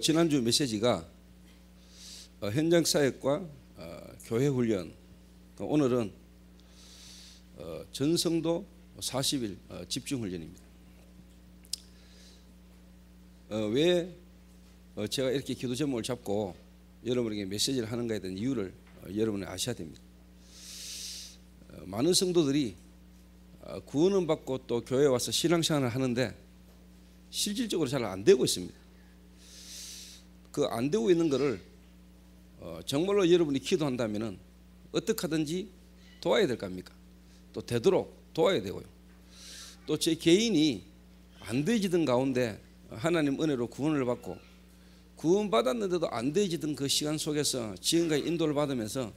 지난주 메시지가 현장 사역과 교회 훈련, 오늘은 전성도 40일 집중 훈련입니다. 왜 제가 이렇게 기도 제목을 잡고 여러분에게 메시지를 하는가에 대한 이유를 여러분이 아셔야 됩니다. 많은 성도들이 구원은 받고 또 교회에 와서 신앙생활을 하는데 실질적으로 잘 안 되고 있습니다. 그 안 되고 있는 것을 정말로 여러분이 기도한다면 어떻게 하든지 도와야 될 겁니까? 또 되도록 도와야 되고요. 또 제 개인이 안 되어지던 가운데 하나님 은혜로 구원을 받고 구원받았는데도 안 되어지던 그 시간 속에서 지금까지 인도를 받으면서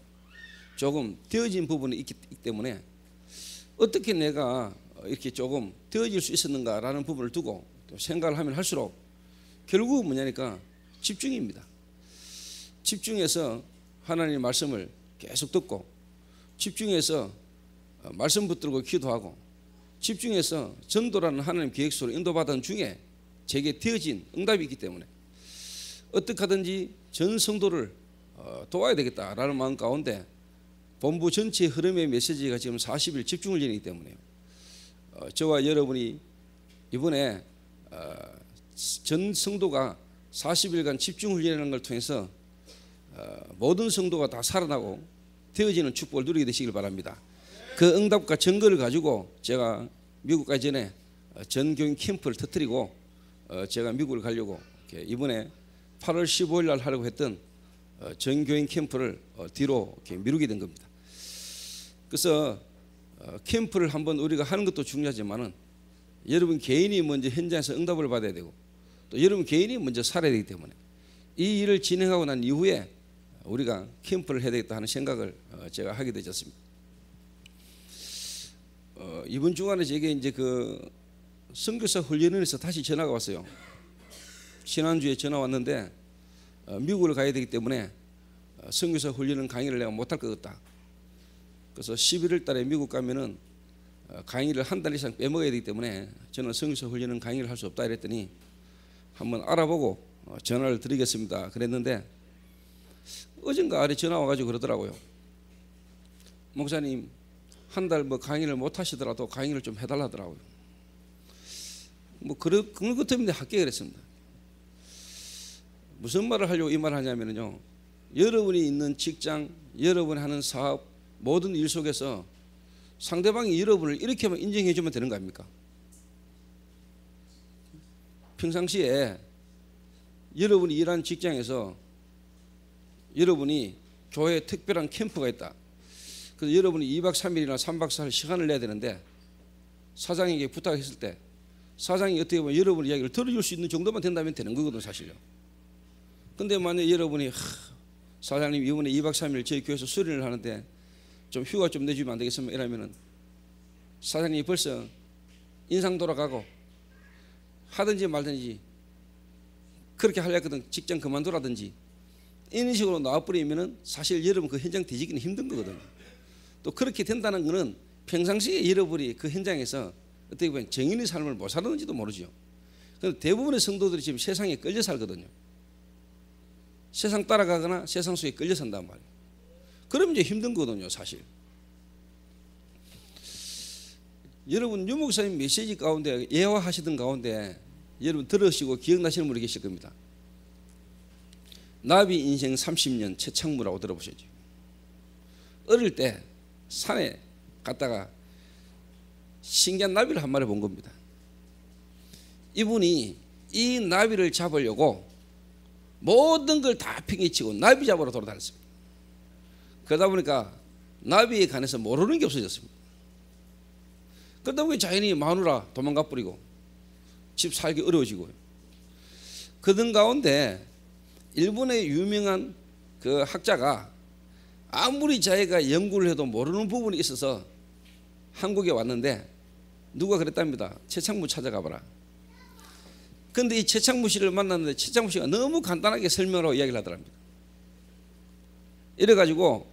조금 되어진 부분이 있기 때문에 어떻게 내가 이렇게 조금 되어질 수 있었는가라는 부분을 두고 또 생각을 하면 할수록 결국은 뭐냐니까 집중입니다. 집중해서 하나님의 말씀을 계속 듣고 집중해서 말씀 붙들고 기도하고 집중해서 전도라는 하나님 계획서로 인도받은 중에 제게 되어진 응답이 있기 때문에 어떻게 하든지 전 성도를 도와야 되겠다라는 마음 가운데 본부 전체의 흐름의 메시지가 지금 40일 집중을 지니기 때문에요. 저와 여러분이 이번에 전 성도가 40일간 집중 훈련하는 걸 통해서 모든 성도가 다 살아나고 되어지는 축복을 누리게 되시길 바랍니다. 그 응답과 증거를 가지고 제가 미국 가기 전에 전교인 캠프를 터뜨리고 제가 미국을 가려고 이번에 8월 15일 날 하려고 했던 전교인 캠프를 뒤로 이렇게 미루게 된 겁니다. 그래서 캠프를 한번 우리가 하는 것도 중요하지만은 여러분 개인이 먼저 현장에서 응답을 받아야 되고 또 여러분 개인이 먼저 살아야 되기 때문에 이 일을 진행하고 난 이후에 우리가 캠프를 해야 되겠다 하는 생각을 제가 하게 되었습니다. 이번 주간에 제게 이제 그 선교사 훈련원에서 다시 전화가 왔어요. 지난주에 전화 왔는데 미국을 가야 되기 때문에 선교사 훈련원 강의를 내가 못할 것 같다. 그래서 11월 달에 미국 가면은 강의를 한 달 이상 빼먹어야 되기 때문에 저는 선교사 훈련원 강의를 할 수 없다 이랬더니 한번 알아보고 전화를 드리겠습니다 그랬는데 어젠가 아래 전화 와가지고 그러더라고요. 목사님 한 달 뭐 강의를 못 하시더라도 강의를 좀 해달라더라고요. 뭐 그런 것 때문에 할게 그랬습니다. 무슨 말을 하려고 이 말을 하냐면요, 여러분이 있는 직장, 여러분이 하는 사업, 모든 일 속에서 상대방이 여러분을 이렇게만 인정해 주면 되는 거 아닙니까? 평상시에 여러분이 일하는 직장에서 여러분이 교회에 특별한 캠프가 있다. 그래서 여러분이 2박 3일이나 3박 4일 시간을 내야 되는데 사장에게 부탁했을 때 사장이 어떻게 보면 여러분 이야기를 들어줄 수 있는 정도만 된다면 되는 거거든요, 사실요. 근데 만약 여러분이 사장님 이번에 2박 3일 저희 교회에서 수련을 하는데 좀 휴가 좀 내주면 안 되겠습니까? 이러면은 사장님이 벌써 인상 돌아가고 하든지 말든지 그렇게 하려거든 직장 그만두라든지 이런 식으로 나와버리면은 사실 여러분 그 현장 뒤지기는 힘든 거거든요. 또 그렇게 된다는 거는 평상시에 여러분이 그 현장에서 어떻게 보면 정인의 삶을 못 살았는지도 모르죠. 그런데 대부분의 성도들이 지금 세상에 끌려 살거든요. 세상 따라가거나 세상 속에 끌려 산단 말이에요. 그럼 이제 힘든 거거든요, 사실. 여러분 유 목사님 메시지 가운데 예화하시던 가운데 여러분 들으시고 기억나시는 분이 계실 겁니다. 나비 인생 30년 최창무라고 들어보셨죠. 어릴 때 산에 갔다가 신기한 나비를 한 마리 본 겁니다. 이분이 이 나비를 잡으려고 모든 걸 다 팽개치고 나비 잡으러 돌아다녔습니다. 그러다 보니까 나비에 관해서 모르는 게 없어졌습니다. 그러다 보니 자연히 마누라 도망가 버리고 집 살기 어려워지고요. 그들 가운데 일본의 유명한 그 학자가 아무리 자기가 연구를 해도 모르는 부분이 있어서 한국에 왔는데 누가 그랬답니다. 최창무 찾아가 봐라. 그런데 이 최창무 씨를 만났는데 최창무 씨가 너무 간단하게 설명하고 이야기를 하더랍니다. 이래가지고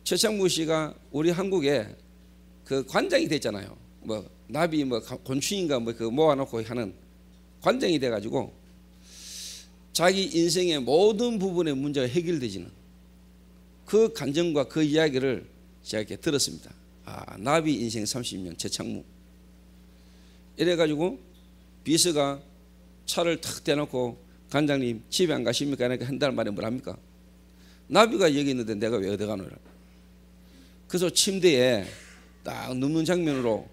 최창무 씨가 우리 한국에 그 관장이 됐잖아요. 뭐 나비 뭐 곤충인가 뭐 그 모아놓고 하는 관장이 돼가지고 자기 인생의 모든 부분의 문제가 해결되지는 그 간증과 그 이야기를 제가 이렇게 들었습니다. 나비 인생 30년 최창무. 이래가지고 비서가 차를 탁 대놓고 관장님 집에 안 가십니까? 이렇게 한 달 만에 뭘 합니까? 나비가 여기 있는데 내가 왜 어디 가노라. 그래서 침대에 딱 눕는 장면으로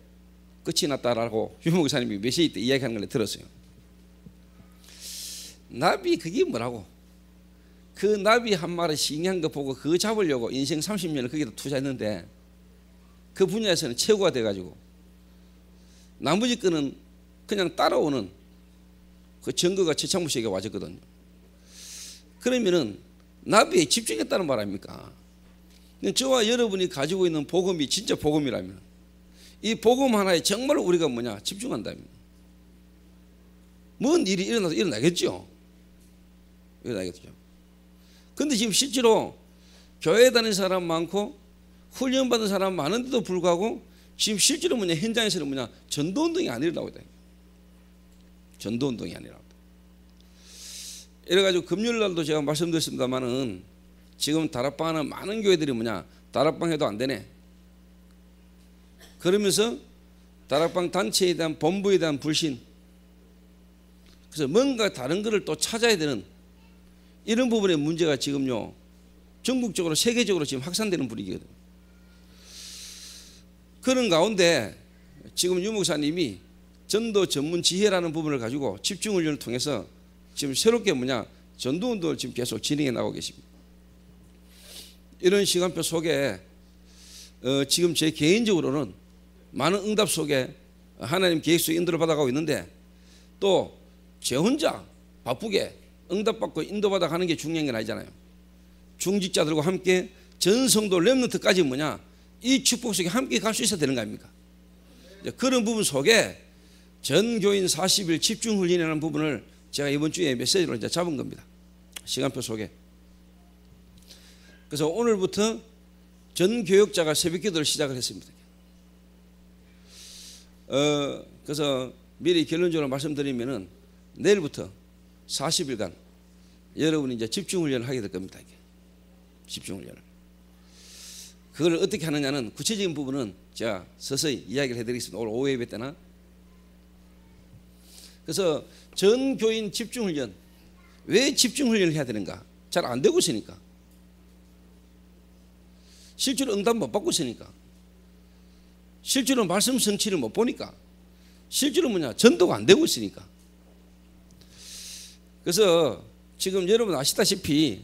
끝이 났다라고 유 목사님이 메시지 때 이야기하는 걸 들었어요. 나비 그게 뭐라고? 그 나비 한 마리 싱싱한 거 보고 그거 잡으려고 인생 30년을 거기다 투자했는데 그 분야에서는 최고가 돼가지고 나머지 거는 그냥 따라오는 그 증거가 최창무 씨에게 와졌거든요. 그러면은 나비에 집중했다는 말 아닙니까? 저와 여러분이 가지고 있는 복음이 진짜 복음이라면 이 복음 하나에 정말 우리가 집중한다면 뭔 일이 일어나겠죠. 근데 지금 실제로 교회 다니는 사람 많고 훈련받은 사람 많은데도 불구하고 지금 실제로 현장에서는 전도운동이 안 일어나고 있다. 전도운동이 아니라. 이래가지고 금요일날도 제가 말씀드렸습니다만은 지금 다락방하는 많은 교회들이 다락방 해도 안 되네. 그러면서 다락방 단체에 대한 본부에 대한 불신. 그래서 뭔가 다른 것을 또 찾아야 되는 이런 부분의 문제가 지금요 전국적으로 세계적으로 지금 확산되는 분위기거든요. 그런 가운데 지금 유 목사님이 전도 전문 지혜라는 부분을 가지고 집중훈련을 통해서 지금 새롭게 전도운동을 지금 계속 진행해 나가고 계십니다. 이런 시간표 속에 지금 제 개인적으로는 많은 응답 속에 하나님 계획 속에 인도를 받아가고 있는데 또 제 혼자 바쁘게 응답받고 인도받아 가는 게 중요한 게 아니잖아요. 중직자들과 함께 전 성도 렘넌트까지 이 축복 속에 함께 갈 수 있어야 되는 거 아닙니까? 그런 부분 속에 전 교인 40일 집중훈련이라는 부분을 제가 이번 주에 메시지로 이제 잡은 겁니다. 시간표 속에. 그래서 오늘부터 전 교역자가 새벽 기도를 시작을 했습니다. 그래서 미리 결론적으로 말씀드리면은 내일부터 40일간 여러분이 이제 집중훈련을 하게 될 겁니다. 집중훈련을. 그걸 어떻게 하느냐는 구체적인 부분은 제가 서서히 이야기를 해드리겠습니다. 오늘 오후 예배 때나. 그래서 전 교인 집중훈련. 왜 집중훈련을 해야 되는가? 잘 안 되고 있으니까. 실제로 응답 못 받고 있으니까. 실제로 말씀 성취를 못 보니까. 실제로 전도가 안 되고 있으니까. 그래서 지금 여러분 아시다시피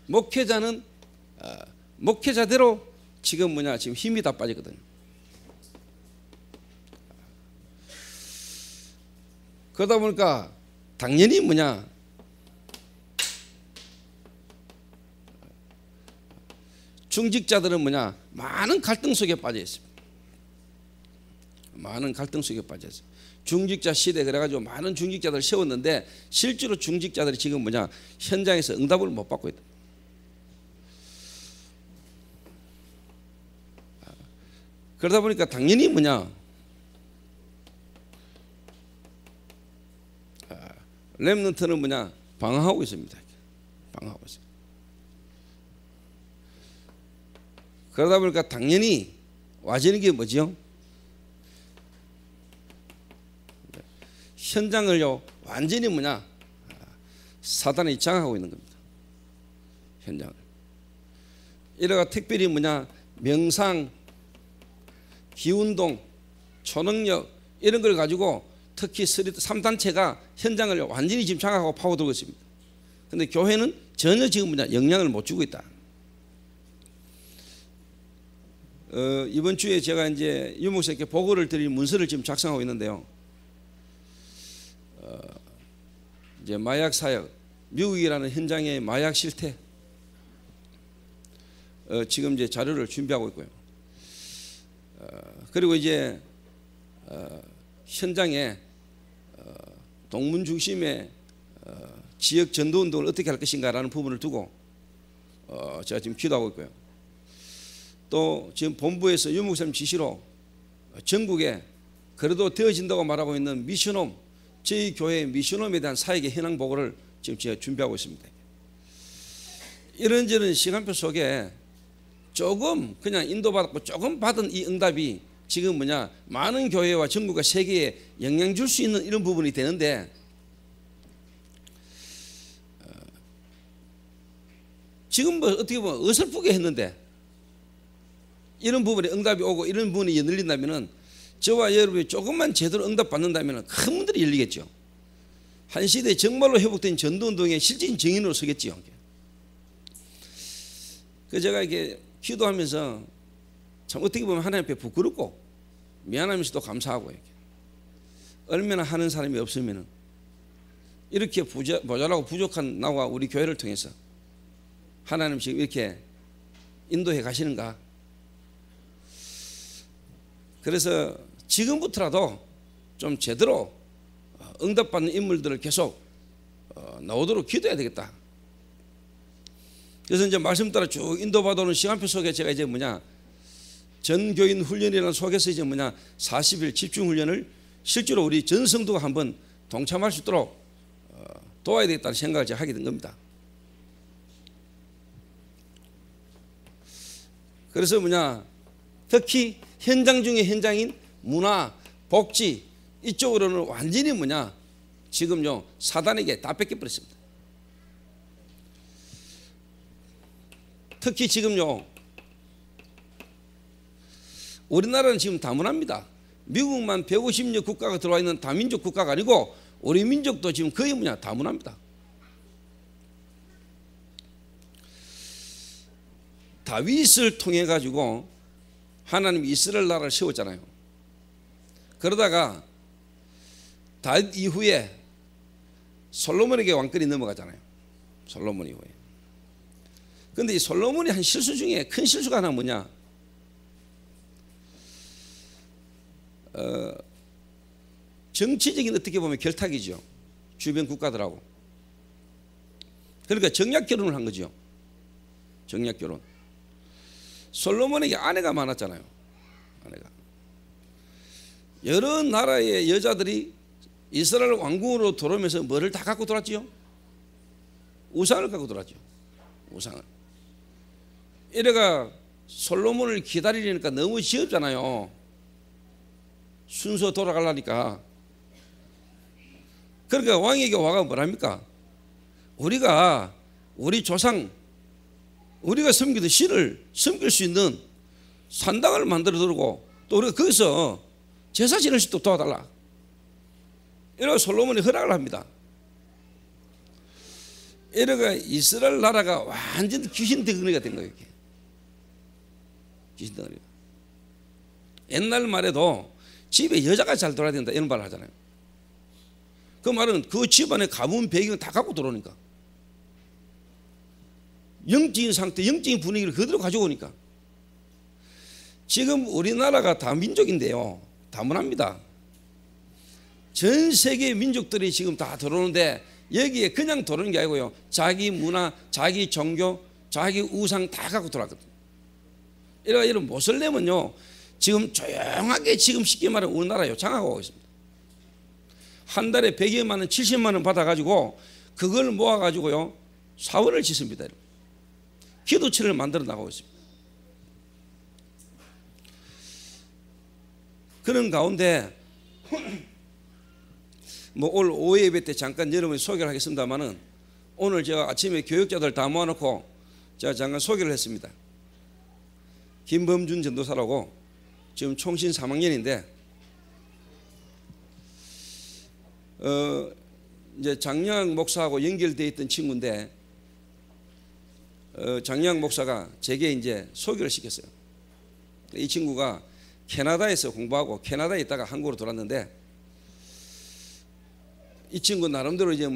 목회자는 목회자대로 지금 지금 힘이 다 빠지거든요. 그러다 보니까 당연히 중직자들은 많은 갈등 속에 빠져 있습니다. 많은 갈등 속에 빠져 있어요. 중직자 시대 그래가지고 많은 중직자들을 세웠는데 실제로 중직자들이 지금 현장에서 응답을 못 받고 있다. 그러다 보니까 당연히 렘넌트는 방황하고 있습니다. 방황하고 있어요. 그러다 보니까 당연히 와지는 게 뭐죠? 현장을요 완전히 사단이 장악하고 있는 겁니다. 현장을. 이래가 특별히 명상, 기운동, 초능력 이런 걸 가지고 특히 3단체가 현장을 완전히 지금 장악하고 파고들고 있습니다. 그런데 교회는 전혀 지금 영향을 못 주고 있다. 이번 주에 제가 이제 유 목사님께 보고를 드릴 문서를 지금 작성하고 있는데요. 이제 마약 사역, 미국이라는 현장의 마약 실태, 지금 이제 자료를 준비하고 있고요. 그리고 이제 현장에 동문 중심의 지역 전도 운동을 어떻게 할 것인가라는 부분을 두고 제가 지금 기도하고 있고요. 또 지금 본부에서 유 목사님 지시로 전국에 그래도 되어진다고 말하고 있는 미션홈, 저희 교회의 미션홈에 대한 사역의 현황 보고를 지금 제가 준비하고 있습니다. 이런저런 시간표 속에 조금 그냥 인도받았고 조금 받은 이 응답이 지금 많은 교회와 전국과 세계에 영향 줄 수 있는 이런 부분이 되는데, 지금 어떻게 보면 어설프게 했는데 이런 부분에 응답이 오고 이런 부분이 열린다면은, 저와 여러분이 조금만 제대로 응답받는다면 큰 문들이 열리겠죠. 한 시대에 정말로 회복된 전도운동의 실질적인 증인으로 서겠지요. 그 제가 이렇게 기도하면서 참 어떻게 보면 하나님 앞에 부끄럽고 미안하면서도 감사하고, 이렇게 얼마나 하는 사람이 없으면 이렇게 모자라고 부족한 나와 우리 교회를 통해서 하나님 지금 이렇게 인도해 가시는가. 그래서 지금부터라도 좀 제대로 응답받는 인물들을 계속 나오도록 기도해야 되겠다. 그래서 이제 말씀 따라 쭉 인도받아 오는 시간표 속에 제가 이제 전교인 훈련이라는 속에서 이제 40일 집중 훈련을 실제로 우리 전 성도가 한번 동참할 수 있도록 도와야 되겠다는 생각을 제가 하게 된 겁니다. 그래서 특히 현장 중에 현장인 문화, 복지 이쪽으로는 완전히 지금요 사단에게 다 뺏겨버렸습니다. 특히 지금요 우리나라는 지금 다문화입니다. 미국만 150여 국가가 들어와 있는 다민족 국가가 아니고 우리 민족도 지금 거의 다문화입니다. 다윗을 통해 가지고 하나님이 이스라엘 나라를 세웠잖아요. 그러다가 다윗 이후에 솔로몬에게 왕권이 넘어가잖아요. 솔로몬 이후에. 그런데 이 솔로몬이 한 실수 중에 큰 실수가 하나 뭐냐? 정치적인 어떻게 보면 결탁이죠. 주변 국가들하고. 그러니까 정략 결혼을 한 거죠. 정략 결혼. 솔로몬에게 아내가 많았잖아요. 아내가. 여러 나라의 여자들이 이스라엘 왕궁으로 들어오면서 뭐를 다 갖고 들어왔지요? 우상을 갖고 들어왔죠. 우상을. 이래가 솔로몬을 기다리려니까 너무 지겹잖아요. 순서 돌아가려니까. 그러니까 왕에게 와가 뭐랍니까? 우리가 우리 조상 우리가 섬기던 신을 섬길 수 있는 산당을 만들어 두고 또 우리가 거기서 제사 지낼 수 있도록 도와달라. 이래가 솔로몬이 허락을 합니다. 이래가 이스라엘 나라가 완전 귀신 덩어리가 된 거예요. 이게. 귀신 덩어리가. 옛날 말에도 집에 여자가 잘 돌아야 된다 이런 말을 하잖아요. 그 말은 그 집안의 가문 배경 다 갖고 들어오니까. 영적인 상태, 영적인 분위기를 그대로 가져오니까. 지금 우리나라가 다민족인데요. 다문화입니다. 전 세계 민족들이 지금 다 들어오는데 여기에 그냥 들어오는 게 아니고요. 자기 문화, 자기 종교, 자기 우상 다 갖고 들어왔거든요. 이런 모슬렘은요. 지금 조용하게 지금 쉽게 말하면 우리나라요. 장악하고 있습니다. 한 달에 100여만 원, 70만 원 받아가지고 그걸 모아가지고요. 사원을 짓습니다. 기도처를 만들어 나가고 있습니다. 그런 가운데 올 오후 예배 때 잠깐 여러분이 소개를 하겠습니다만은 오늘 제가 아침에 교육자들 다 모아놓고 제가 잠깐 소개를 했습니다. 김범준 전도사라고 지금 총신 3학년인데 이제 장량 목사하고 연결되어 있던 친구인데 장량 목사가 제게 이제 소개를 시켰어요. 이 친구가 캐나다에서 공부하고 캐나다에 있다가 한국으로 돌아왔는데 이 친구 나름대로 이제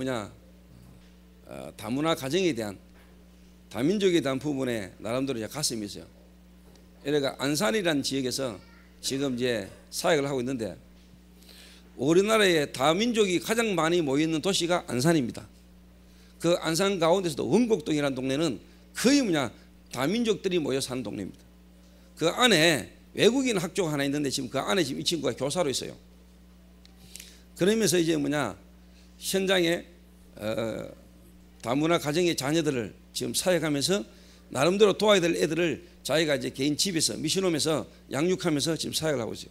다문화 가정에 대한 다민족에 대한 부분에 나름대로 이제 가슴이 있어요. 그러니까 안산이라는 지역에서 지금 이제 사역을 하고 있는데 우리나라에 다민족이 가장 많이 모여 있는 도시가 안산입니다. 그 안산 가운데서도 원곡동이라는 동네는 거의 다민족들이 모여 사는 동네입니다. 그 안에 외국인 학교가 하나 있는데 지금 그 안에 지금 이 친구가 교사로 있어요. 그러면서 이제 뭐냐, 현장에 다문화 가정의 자녀들을 지금 사역하면서 나름대로 도와야 될 애들을 자기가 이제 개인 집에서 미션홈에서 양육하면서 지금 사역을 하고 있어요.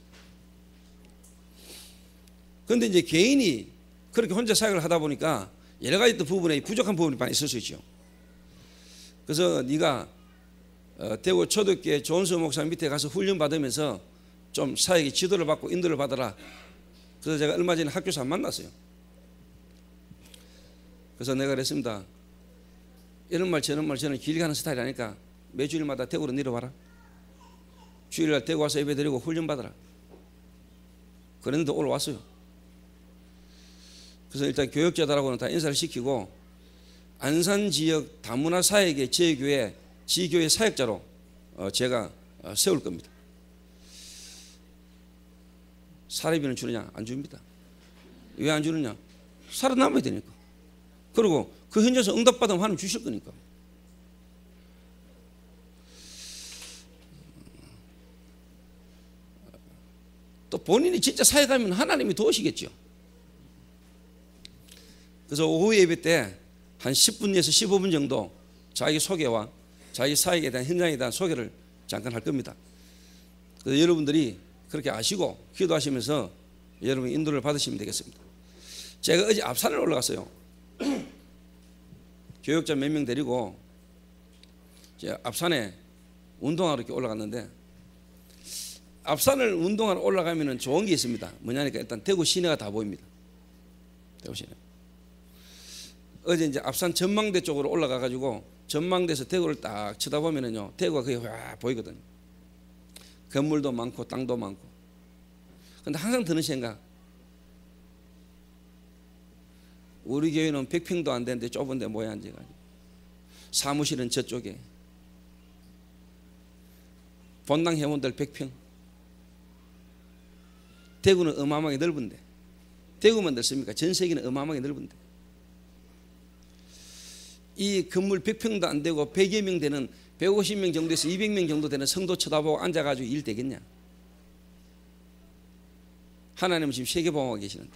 그런데 이제 개인이 그렇게 혼자 사역을 하다 보니까 여러 가지 또 부분에 부족한 부분이 많이 있을 수 있죠. 그래서 네가 대구 초대교회 조은수 목사 밑에 가서 훈련 받으면서 좀 사역의 지도를 받고 인도를 받아라. 그래서 제가 얼마 전에 학교에서 만났어요. 그래서 내가 그랬습니다. 이런 말 저런 말 저는 길게 하는 스타일이 아니까 매주일마다 대구로 내려와라. 주일날 대구 와서 예배 드리고 훈련 받아라. 그런데 오늘 왔어요. 그래서 일단 교역자들하고는 다 인사를 시키고 안산 지역 다문화 사역의 제 교회 지교회 사역자로 제가 세울 겁니다. 사례비는 주느냐? 안 줍니다. 왜 안 주느냐? 살아남아야 되니까. 그리고 그 현장에서 응답받으면 하나님 주실 거니까. 또 본인이 진짜 사역하면 하나님이 도우시겠죠. 그래서 오후 예배 때 한 10분에서 15분 정도 자기 소개와 자기 사역에 대한 현장에 대한 소개를 잠깐 할 겁니다. 그래서 여러분들이 그렇게 아시고 기도하시면서 여러분 인도를 받으시면 되겠습니다. 제가 어제 앞산을 올라갔어요. 교역자 몇 명 데리고 제가 앞산에 운동하러 이렇게 올라갔는데, 앞산을 운동하러 올라가면 좋은 게 있습니다. 뭐냐니까 일단 대구 시내가 다 보입니다. 대구 시내. 어제 이제 앞산 전망대 쪽으로 올라가 가지고 전망대에서 대구를 딱 쳐다보면은요, 대구가 거의 와 보이거든요. 건물도 많고 땅도 많고. 근데 항상 드는 생각, 우리 교회는 100평도 안 되는데 좁은데 뭐야 앉아가지고, 사무실은 저쪽에, 본당 회원들 100평. 대구는 어마어마하게 넓은데, 대구만 넓습니까? 전 세계는 어마어마하게 넓은데, 이 건물 100평도 안 되고 100여 명 되는 150명 정도에서 200명 정도 되는 성도 쳐다보고 앉아가지고 일 되겠냐? 하나님은 지금 세계보험하고 계시는데,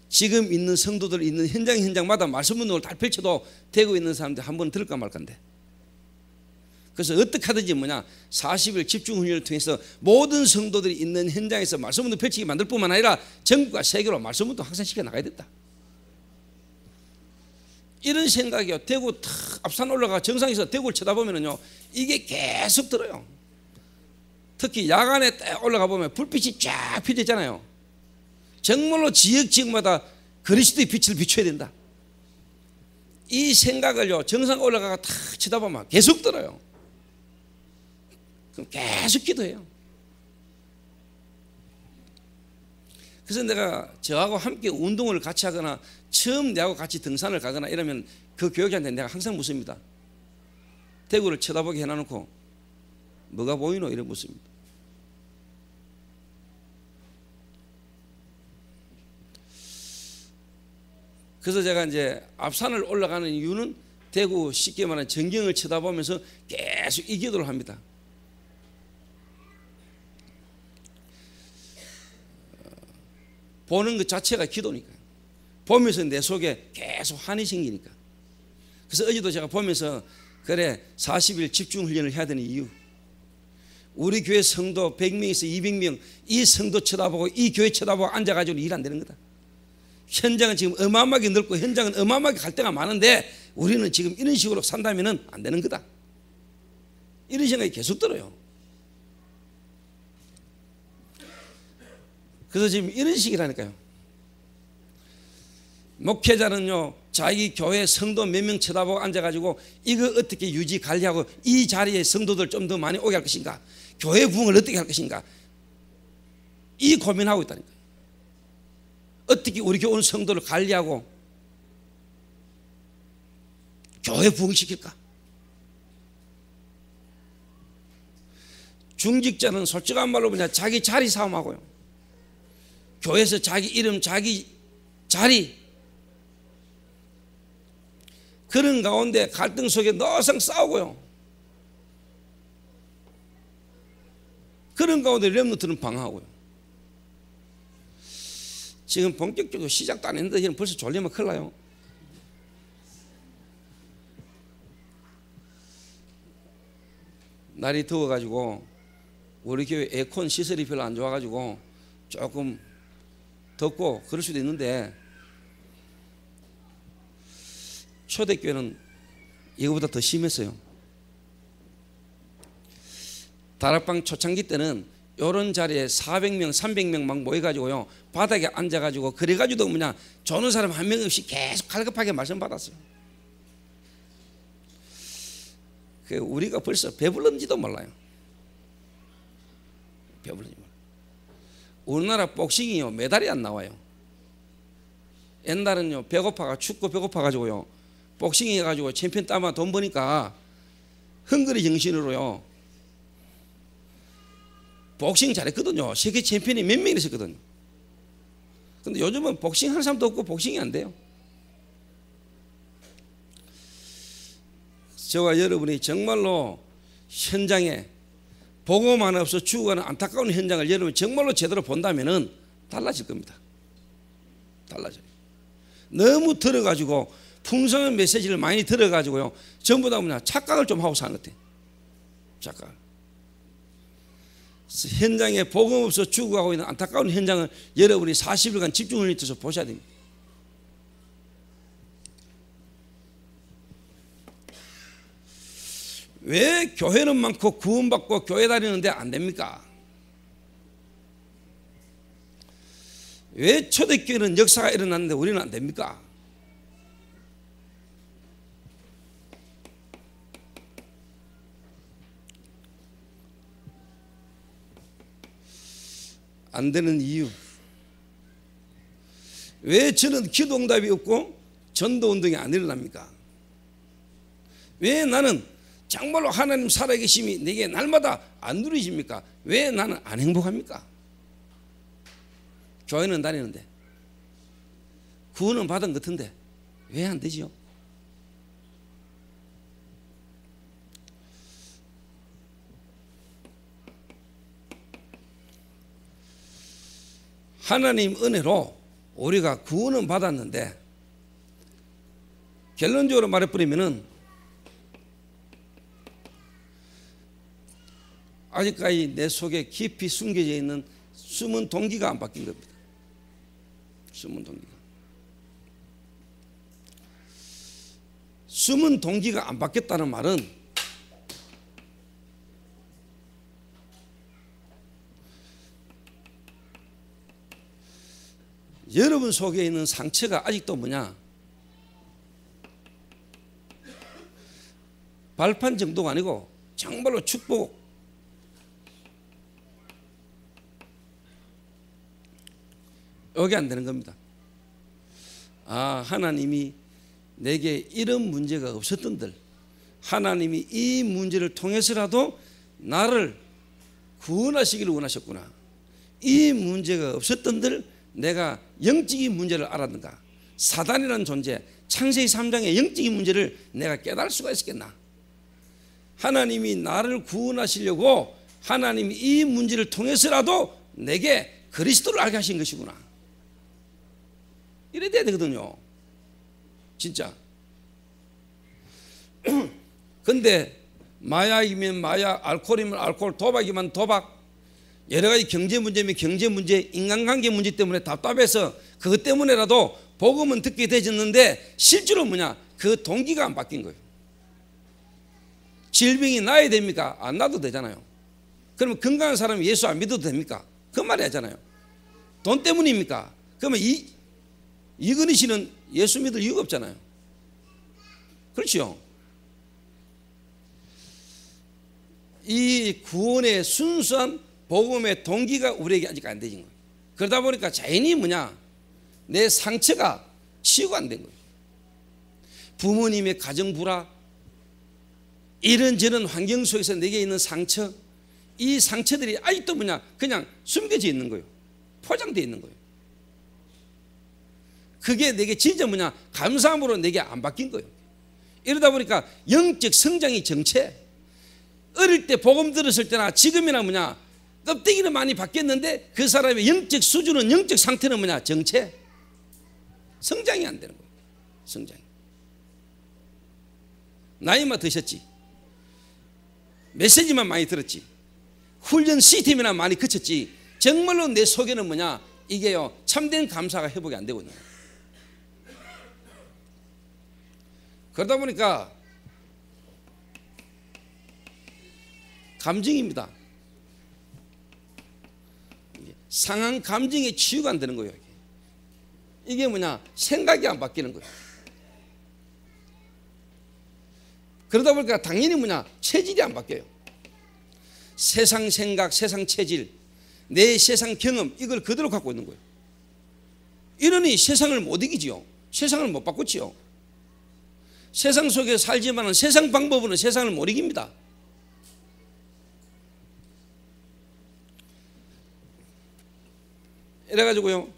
지금 있는 성도들 있는 현장마다 말씀 운동을 다 펼쳐도 대구에 있는 사람들 한 번 들을까 말까인데, 그래서 어떻게 하든지 뭐냐, 40일 집중훈련을 통해서 모든 성도들이 있는 현장에서 말씀 운동 펼치게 만들 뿐만 아니라 전국과 세계로 말씀 운동 확산시켜 나가야 된다. 이런 생각이요. 대구 탁 앞산 올라가 정상에서 대구를 쳐다보면은요, 이게 계속 들어요. 특히 야간에 딱 올라가 보면 불빛이 쫙 피어있잖아요. 정말로 지역마다 그리스도의 빛을 비춰야 된다. 이 생각을요, 정상 올라가가 탁 쳐다보면 계속 들어요. 그럼 계속 기도해요. 그래서 내가 저하고 함께 운동을 같이 하거나 처음 내하고 같이 등산을 가거나 이러면 그 교육자한테 내가 항상 묻습니다. 대구를 쳐다보게 해놔놓고 뭐가 보이노? 이런 묻습니다. 그래서 제가 이제 앞산을 올라가는 이유는 대구 쉽게 말하는 전경을 쳐다보면서 계속 이 기도를 합니다. 보는 것 자체가 기도니까. 보면서 내 속에 계속 한이 생기니까. 그래서 어제도 제가 보면서 그래 40일 집중훈련을 해야 되는 이유, 우리 교회 성도 100명에서 200명 이 성도 쳐다보고 이 교회 쳐다보고 앉아가지고 일 안 되는 거다. 현장은 지금 어마어마하게 넓고 현장은 어마어마하게 갈 데가 많은데 우리는 지금 이런 식으로 산다면 안 되는 거다. 이런 생각이 계속 들어요. 그래서 지금 이런 식이라니까요. 목회자는요, 자기 교회 성도 몇 명 쳐다보고 앉아가지고 이거 어떻게 유지 관리하고 이 자리에 성도들 좀 더 많이 오게 할 것인가, 교회 부흥을 어떻게 할 것인가, 이 고민하고 있다니까요. 어떻게 우리 교회 온 성도를 관리하고 교회 부흥시킬까? 중직자는 솔직한 말로 그냥 자기 자리 싸움하고요, 교회에서 자기 이름, 자기 자리, 그런 가운데 갈등 속에 늘상 싸우고요. 그런 가운데 렘넌트는 방황하고요. 지금 본격적으로 시작도 안 했는데 이제는 벌써 졸리면 큰일 나요. 날이 더워가지고 우리 교회 에어컨 시설이 별로 안 좋아가지고 조금 덥고 그럴 수도 있는데, 초대교회는 이거보다 더 심했어요. 다락방 초창기 때는 이런 자리에 400명 300명 막 모여가지고요, 바닥에 앉아가지고 그래가지고 뭐냐, 조는 사람 한 명 없이 계속 갈급하게 말씀 받았어요. 우리가 벌써 배불렀는지도 몰라요. 배불렀는지 몰라요. 우리나라 복싱이요 메달이 안 나와요. 옛날은요 배고파가 춥고 배고파가지고요 복싱 해가지고 챔피언 따면 돈 버니까 헝그리 정신으로요 복싱 잘했거든요. 세계 챔피언이 몇 명 있었거든요. 근데 요즘은 복싱 하는 사람도 없고 복싱이 안 돼요. 저와 여러분이 정말로 현장에 복음 하나 없어 죽어가는 안타까운 현장을 여러분 정말로 제대로 본다면은 달라질 겁니다. 달라져요. 너무 들어가지고 풍성한 메시지를 많이 들어가지고요 전부 다 뭐냐 착각을 좀 하고 사는 것 같아요. 착각. 현장에 복음 없어 죽어가고 있는 안타까운 현장을 여러분이 40일간 집중을 해서 보셔야 됩니다. 왜 교회는 많고 구원받고 교회 다니는데 안 됩니까? 왜 초대교회는 역사가 일어났는데 우리는 안 됩니까? 안 되는 이유. 왜 저는 기도응답이 없고 전도운동이 안 일어납니까? 왜 나는 정말로 하나님 살아계심이 내게 날마다 안 누리십니까? 왜 나는 안 행복합니까? 교회는 다니는데 구원은 받은 것 같은데 왜 안 되지요? 하나님 은혜로 우리가 구원은 받았는데 결론적으로 말해버리면은 아직까지 내 속에 깊이 숨겨져 있는 숨은 동기가 안 바뀐 겁니다. 숨은 동기가. 숨은 동기가 안 바뀌었다는 말은 여러분 속에 있는 상처가 아직도 뭐냐? 발판 정도가 아니고 정말로 축복, 여기 안 되는 겁니다. 아, 하나님이 내게 이런 문제가 없었던들, 하나님이 이 문제를 통해서라도 나를 구원하시기를 원하셨구나. 이 문제가 없었던들 내가 영적인 문제를 알았는가? 사단이라는 존재, 창세기 3장의 영적인 문제를 내가 깨달을 수가 있었겠나? 하나님이 나를 구원하시려고 하나님이 이 문제를 통해서라도 내게 그리스도를 알게 하신 것이구나. 이래야 되거든요. 진짜. 근데 마약이면 마약, 알코올이면 알코올, 도박이면 도박, 여러 가지 경제 문제면 경제 문제, 인간관계 문제 때문에 답답해서 그것 때문에라도 복음은 듣게 되졌는데 실제로 뭐냐? 그 동기가 안 바뀐 거예요. 질병이 나야 됩니까? 안 나도 되잖아요. 그러면 건강한 사람이 예수 안 믿어도 됩니까? 그 말이 하잖아요. 돈 때문입니까? 그러면 이건희 씨는 예수 믿을 이유가 없잖아요. 그렇죠? 이 구원의 순수한 복음의 동기가 우리에게 아직 안 되진 거예요. 그러다 보니까 자연히 뭐냐? 내 상처가 치유가 안 된 거예요. 부모님의 가정불화, 이런저런 환경 속에서 내게 있는 상처, 이 상처들이 아직도 뭐냐? 그냥 숨겨져 있는 거예요. 포장되어 있는 거예요. 그게 내게 진짜 뭐냐? 감사함으로 내게 안 바뀐 거예요. 이러다 보니까 영적 성장이 정체. 어릴 때 복음 들었을 때나 지금이나 뭐냐? 껍데기는 많이 바뀌었는데 그 사람의 영적 수준은, 영적 상태는 뭐냐? 정체. 성장이 안 되는 거예요. 성장이. 나이만 드셨지, 메시지만 많이 들었지, 훈련 시스템이나 많이 그쳤지, 정말로 내 속에는 뭐냐? 이게요, 참된 감사가 회복이 안 되고 있는 거예요. 그러다 보니까 감정입니다. 상한 감정에 치유가 안 되는 거예요. 이게 뭐냐? 생각이 안 바뀌는 거예요. 그러다 보니까 당연히 뭐냐? 체질이 안 바뀌어요. 세상 생각, 세상 체질, 내 세상 경험, 이걸 그대로 갖고 있는 거예요. 이러니 세상을 못 이기지요. 세상을 못 바꾸지요. 세상 속에 살지만은 세상 방법으로는 세상을 못 이깁니다. 이래가지고요,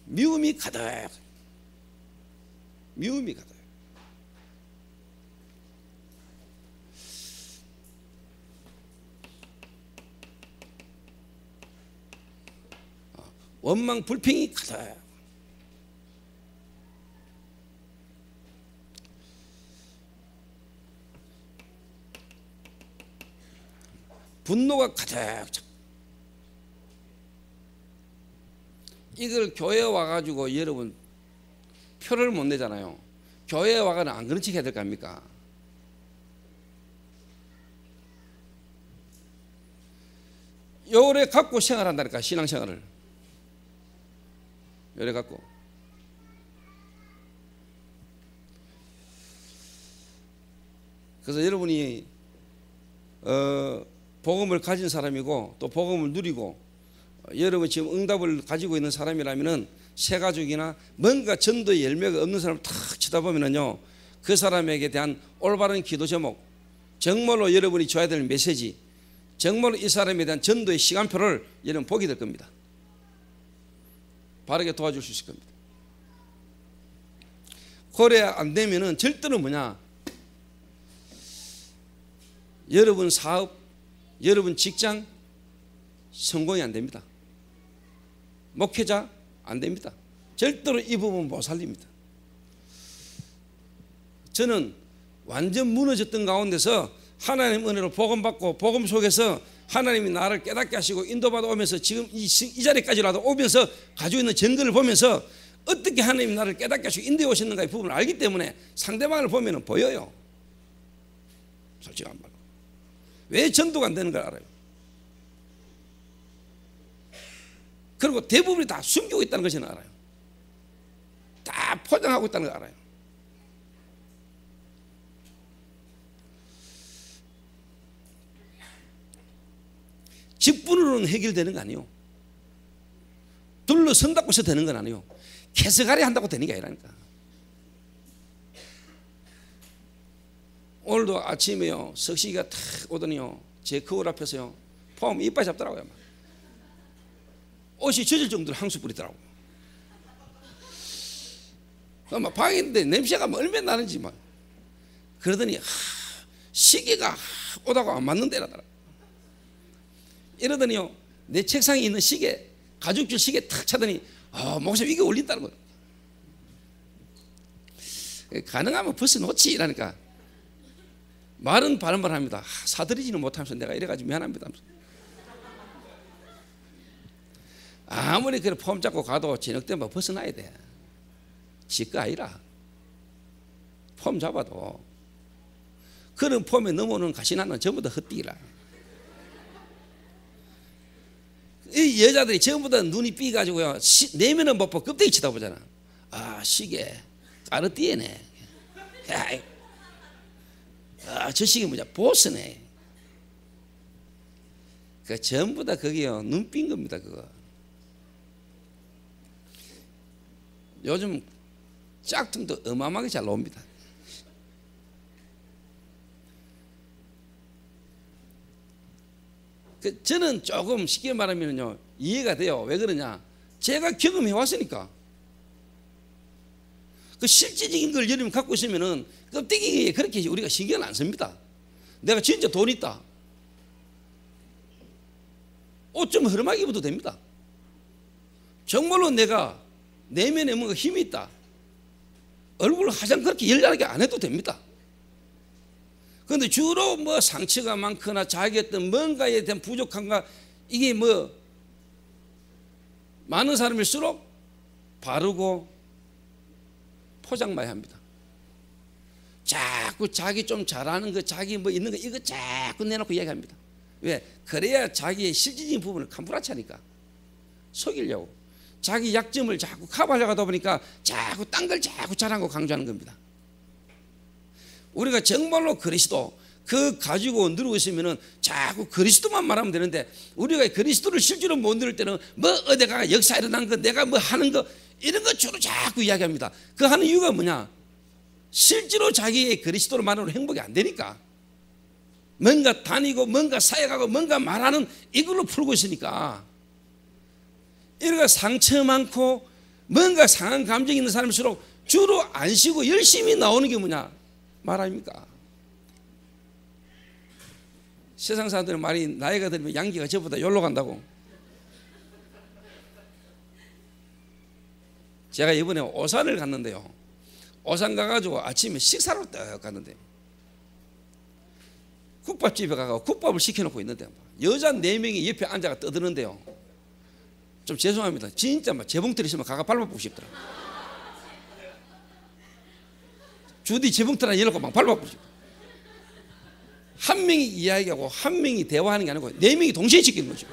미움이 가득, 미움이 가득. 원망 불평이 가득. 분노가 가득. 이걸 교회에 와가지고 여러분 표를 못 내잖아요. 교회에 와가지고 안 그런 척 해야 될 거 아닙니까? 요래 갖고 생활한다니까, 신앙생활을. 요래 갖고. 그래서 여러분이 복음을 가진 사람이고 또 복음을 누리고 여러분 지금 응답을 가지고 있는 사람이라면은 새가족이나 뭔가 전도의 열매가 없는 사람을 탁 쳐다보면은요, 그 사람에게 대한 올바른 기도 제목, 정말로 여러분이 줘야 될 메시지, 정말로 이 사람에 대한 전도의 시간표를 여러분 보게 될 겁니다. 바르게 도와줄 수 있을 겁니다. 그래 안 되면은 절대로 뭐냐? 여러분 사업, 여러분 직장 성공이 안 됩니다. 목회자 안 됩니다. 절대로 이 부분 못 살립니다. 저는 완전 무너졌던 가운데서 하나님 은혜로 복음 받고 복음 속에서 하나님이 나를 깨닫게 하시고 인도받아 오면서 지금 이 자리까지라도 오면서 가지고 있는 증거를 보면서 어떻게 하나님이 나를 깨닫게 하시고 인도해 오셨는가 이 부분을 알기 때문에 상대방을 보면 보여요. 솔직한 말로. 왜 전도가 안 되는 걸 알아요. 그리고 대부분이 다 숨기고 있다는 것을 알아요. 다 포장하고 있다는 걸 알아요. 직분으로는 해결되는 거 아니에요. 둘러선다고 해서 되는 건 아니에요. 캐서가리 한다고 되는 게 아니라니까. 오늘도 아침에요, 석식이가 탁 오더니요, 제 거울 앞에서요, 포함 이빨 잡더라고요. 막. 옷이 젖을 정도로 향수 뿌리더라고요. 막 방에 있는데 냄새가 얼마나 나는지 막. 그러더니 시계가 오다고 안 맞는 데라더라. 이러더니요, 내 책상에 있는 시계, 가죽줄 시계 탁 차더니 목사님 이게 올린다는 거예요. 가능하면 벗어놓지 이라니까. 말은 바른 말 합니다. 사드리지는 못하면서 내가 이래가지고 미안합니다. 아무리 그래 폼 잡고 가도 저녁 때만 벗어나야 돼. 지가 아니라 폼 잡아도 그런 폼에 넘어오는 가시나는 전부 다 헛디기라. 이 여자들이 전부 다 눈이 삐가지고요, 내면은 못 보고 껍데기 쳐다보잖아. 시계 까르띠에네. 저 시계 뭐냐, 보스네. 그 전부 다 그게요, 눈 삔 겁니다. 그거 요즘 짝퉁도 어마어마하게 잘 나옵니다. 저는 조금 쉽게 말하면요, 이해가 돼요. 왜 그러냐? 제가 경험해 왔으니까. 그 실제적인 걸 여러분 갖고 있으면은 껍데기에 그렇게 우리가 신경을 안 씁니다. 내가 진짜 돈 있다. 옷 좀 허름하게 입어도 됩니다. 정말로 내가 내면에 뭔가 힘이 있다. 얼굴을 화장 그렇게 열렬하게 안 해도 됩니다. 그런데 주로 뭐 상처가 많거나 자기 어떤 뭔가에 대한 부족함과 이게 뭐 많은 사람일수록 바르고 포장마야 합니다. 자꾸 자기 좀 잘하는 거, 자기 뭐 있는 거 이거 자꾸 내놓고 이야기합니다. 왜? 그래야 자기의 실질적인 부분을 캄프라치니까 속이려고 자기 약점을 자꾸 커버하려고 하다 보니까 자꾸 딴 걸 자꾸 잘하고 강조하는 겁니다. 우리가 정말로 그리스도 그 가지고 누르고 있으면은 자꾸 그리스도만 말하면 되는데 우리가 그리스도를 실제로 못 누릴 때는 뭐 어디가 역사 일어난 거 내가 뭐 하는 거 이런 거 주로 자꾸 이야기합니다. 그 하는 이유가 뭐냐? 실제로 자기의 그리스도를 말하는 행복이 안 되니까 뭔가 다니고 뭔가 사역하고 뭔가 말하는 이걸로 풀고 있으니까 이러가 상처 많고 뭔가 상한 감정이 있는 사람일수록 주로 안 쉬고 열심히 나오는 게 뭐냐? 말 아닙니까? 세상 사람들은 말이 나이가 들면 양기가 저보다 열로 간다고. 제가 이번에 오산을 갔는데요. 오산 가가지고 아침에 식사로 딱 갔는데 국밥집에 가서 국밥을 시켜놓고 있는데 여자 4명이 옆에 앉아가 떠드는데요. 좀 죄송합니다. 진짜 막 재봉틀 있으면 가가 밟아보고 싶더라. 주디 재봉틀 하나 열고 막 밟아보고 싶더라. 한 명이 이야기하고 한 명이 대화하는 게 아니고 4명이 동시에 지키는 거죠.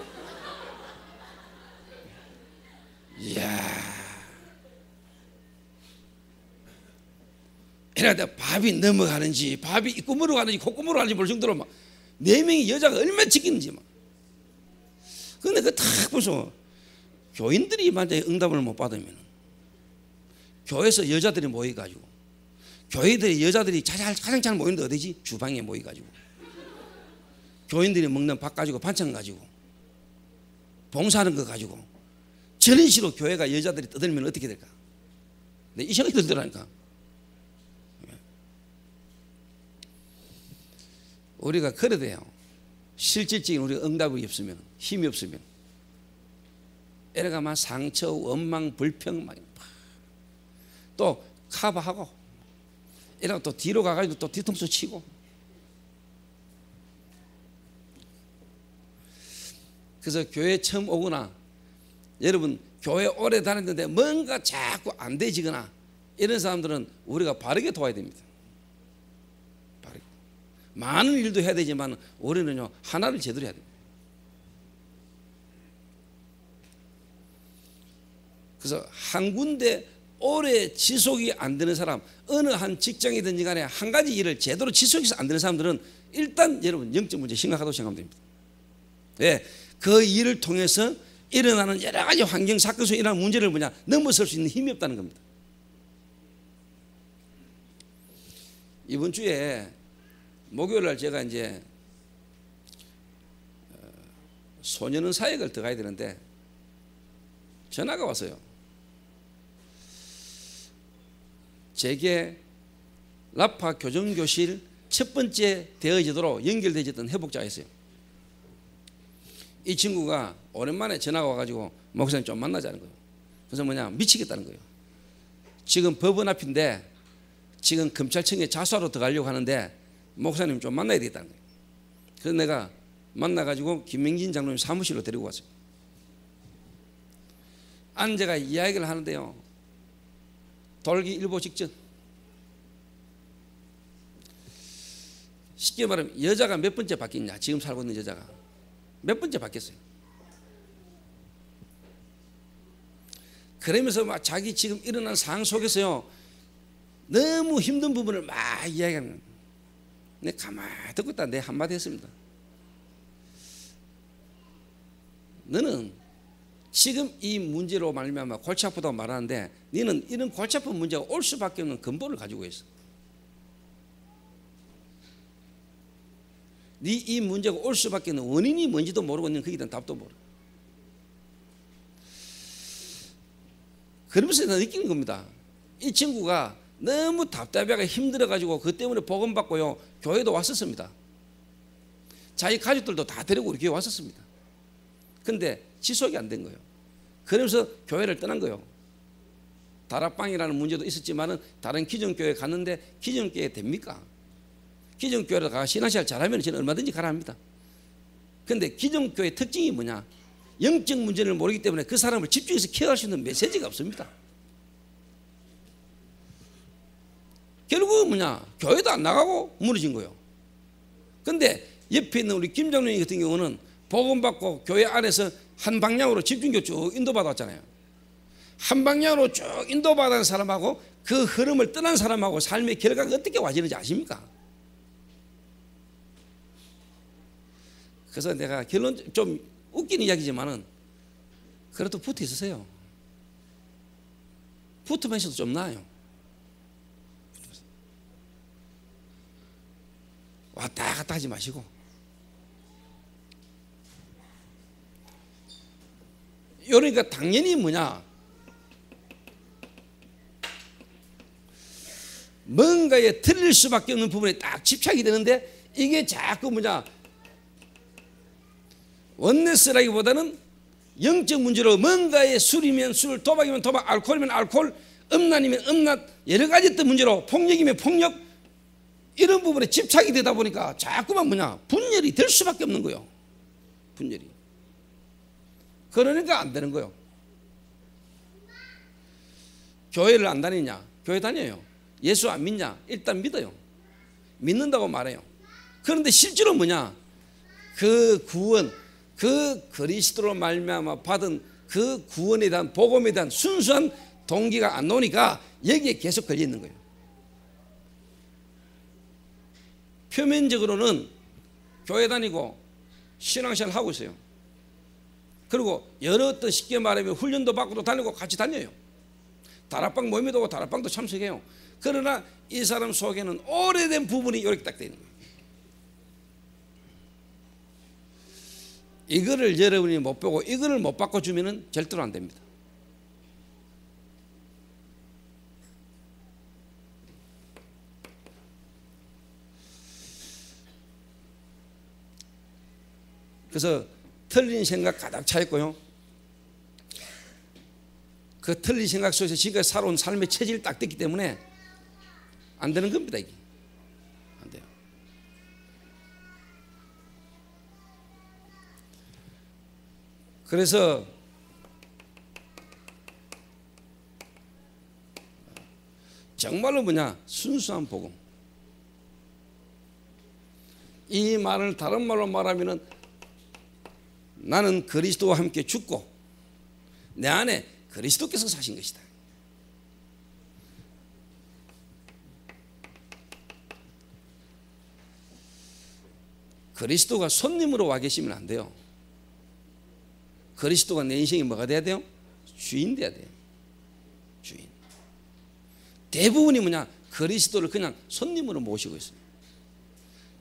이야. 이러다 밥이 넘어가는지 밥이 입구으로 가는지 콧구멍으로 가는지 볼 정도로 막 4명이 여자가 얼마나 지키는지 막. 근데 그 딱 보소. 교인들이 만약에 응답을 못 받으면 교회에서 여자들이 모여가지고 교회들이 여자들이 가장 잘 모이는데 어디지? 주방에 모여가지고 교인들이 먹는 밥 가지고 반찬 가지고 봉사하는 거 가지고 저런 식으로 교회가 여자들이 떠들면 어떻게 될까? 네, 이 생각이 들더라니까. 우리가 그래야 돼요. 실질적인 우리가 응답이 없으면 힘이 없으면 이래가만 상처, 원망, 불평 또 커버하고 이러고 또 뒤로 가가지고 또 뒤통수 치고 그래서 교회 처음 오거나 여러분 교회 오래 다녔는데 뭔가 자꾸 안 되지거나 이런 사람들은 우리가 바르게 도와야 됩니다. 바르게. 많은 일도 해야 되지만 우리는요 하나를 제대로 해야 됩니다. 그래서 한 군데 오래 지속이 안 되는 사람, 어느 한 직장이든지 간에 한 가지 일을 제대로 지속해서 안 되는 사람들은 일단 여러분 영적 문제 심각하다고 생각하면 됩니다. 왜? 그 일을 통해서 일어나는 여러 가지 환경 사건 속에 일어나는 문제를 뭐냐 넘어설 수 있는 힘이 없다는 겁니다. 이번 주에 목요일 날 제가 이제 소년원 사역을 들어가야 되는데 전화가 왔어요. 제게 라파 교정교실 첫 번째 되어지도록 연결되어졌던 회복자가 있어요. 이 친구가 오랜만에 전화가 와가지고 목사님 좀 만나자는 거예요. 그래서 뭐냐 미치겠다는 거예요. 지금 법원 앞인데 지금 검찰청에 자수하러 들어가려고 하는데 목사님 좀 만나야 되겠다는 거예요. 그래서 내가 만나가지고 김명진 장로님 사무실로 데리고 왔어요. 앉아가 이야기를 하는데요. 돌기 일보 직전. 쉽게 말하면 여자가 몇 번째 바뀌었냐. 지금 살고 있는 여자가 몇 번째 바뀌었어요. 그러면서 막 자기 지금 일어난 상황 속에서요 너무 힘든 부분을 막 이야기하는 거예요. 내가 가만히 듣고 있다 내 한마디 했습니다. 너는 지금 이 문제로 말미암아 골치 아프다고 말하는데 너는 이런 골치 아픈 문제가 올 수밖에 없는 근본을 가지고 있어. 네 이 문제가 올 수밖에 없는 원인이 뭔지도 모르고 있는 거기에 대한 답도 모르. 그러면서 내가 느끼는 겁니다. 이 친구가 너무 답답해가 힘들어가지고 그 때문에 복음 받고요 교회도 왔었습니다. 자기 가족들도 다 데리고 우리 교회 왔었습니다. 근데 지속이 안 된 거예요. 그러면서 교회를 떠난 거예요. 다락방이라는 문제도 있었지만은 다른 기존교회 갔는데 기존교회 됩니까? 기존교회로 가 신앙생활 잘하면 저는 얼마든지 가라 합니다. 근데 기존교회 특징이 뭐냐? 영적 문제를 모르기 때문에 그 사람을 집중해서 케어할 수 있는 메시지가 없습니다. 결국은 뭐냐? 교회도 안 나가고 무너진 거예요. 근데 옆에 있는 우리 김 장로님 같은 경우는 복음 받고 교회 안에서 한 방향으로 집중교 쭉 인도받았잖아요. 한 방향으로 쭉 인도받은 사람하고 그 흐름을 떠난 사람하고 삶의 결과가 어떻게 와지는지 아십니까? 그래서 내가 결론 좀 웃기는 이야기지만은 그래도 붙어 있으세요. 붙으면 있어도 좀 나아요. 왔다 갔다 하지 마시고. 그러니까 당연히 뭐냐? 뭔가에 틀릴 수밖에 없는 부분에 딱 집착이 되는데 이게 자꾸 뭐냐? 원네스라기보다는 영적 문제로 뭔가에 술이면 술, 도박이면 도박, 알코올이면 알코올, 음란이면 음란, 여러 가지 어떤 문제로 폭력이면 폭력, 이런 부분에 집착이 되다 보니까 자꾸만 뭐냐? 분열이 될 수밖에 없는 거예요. 분열이. 그러니까 안 되는 거예요. 교회를 안 다니냐? 교회 다녀요. 예수 안 믿냐? 일단 믿어요. 믿는다고 말해요. 그런데 실제로 뭐냐? 그 구원, 그 그리스도로 말미암아 받은 그 구원에 대한 복음에 대한 순수한 동기가 안 나오니까 여기에 계속 걸려 있는 거예요. 표면적으로는 교회 다니고 신앙생활 하고 있어요. 그리고 여러 어떤 쉽게 말하면 훈련도 받고도 다니고 같이 다녀요. 다락방 모임에도 오고 다락방도 참석해요. 그러나 이 사람 속에는 오래된 부분이 이렇게 딱 되어 있는 거예요. 이거를 여러분이 못 보고 이거를 못 바꿔주면 절대로 안 됩니다. 그래서 틀린 생각 가득 차 있고요. 그 틀린 생각 속에서 지금까지 살아온 삶의 체질이 딱 됐기 때문에 안 되는 겁니다. 이게 안 돼요. 그래서 정말로 뭐냐? 순수한 복음. 이 말을 다른 말로 말하면은 나는 그리스도와 함께 죽고 내 안에 그리스도께서 사신 것이다. 그리스도가 손님으로 와 계시면 안 돼요. 그리스도가 내 인생이 뭐가 돼야 돼요? 주인 돼야 돼요. 주인. 대부분이 뭐냐? 그리스도를 그냥 손님으로 모시고 있어요.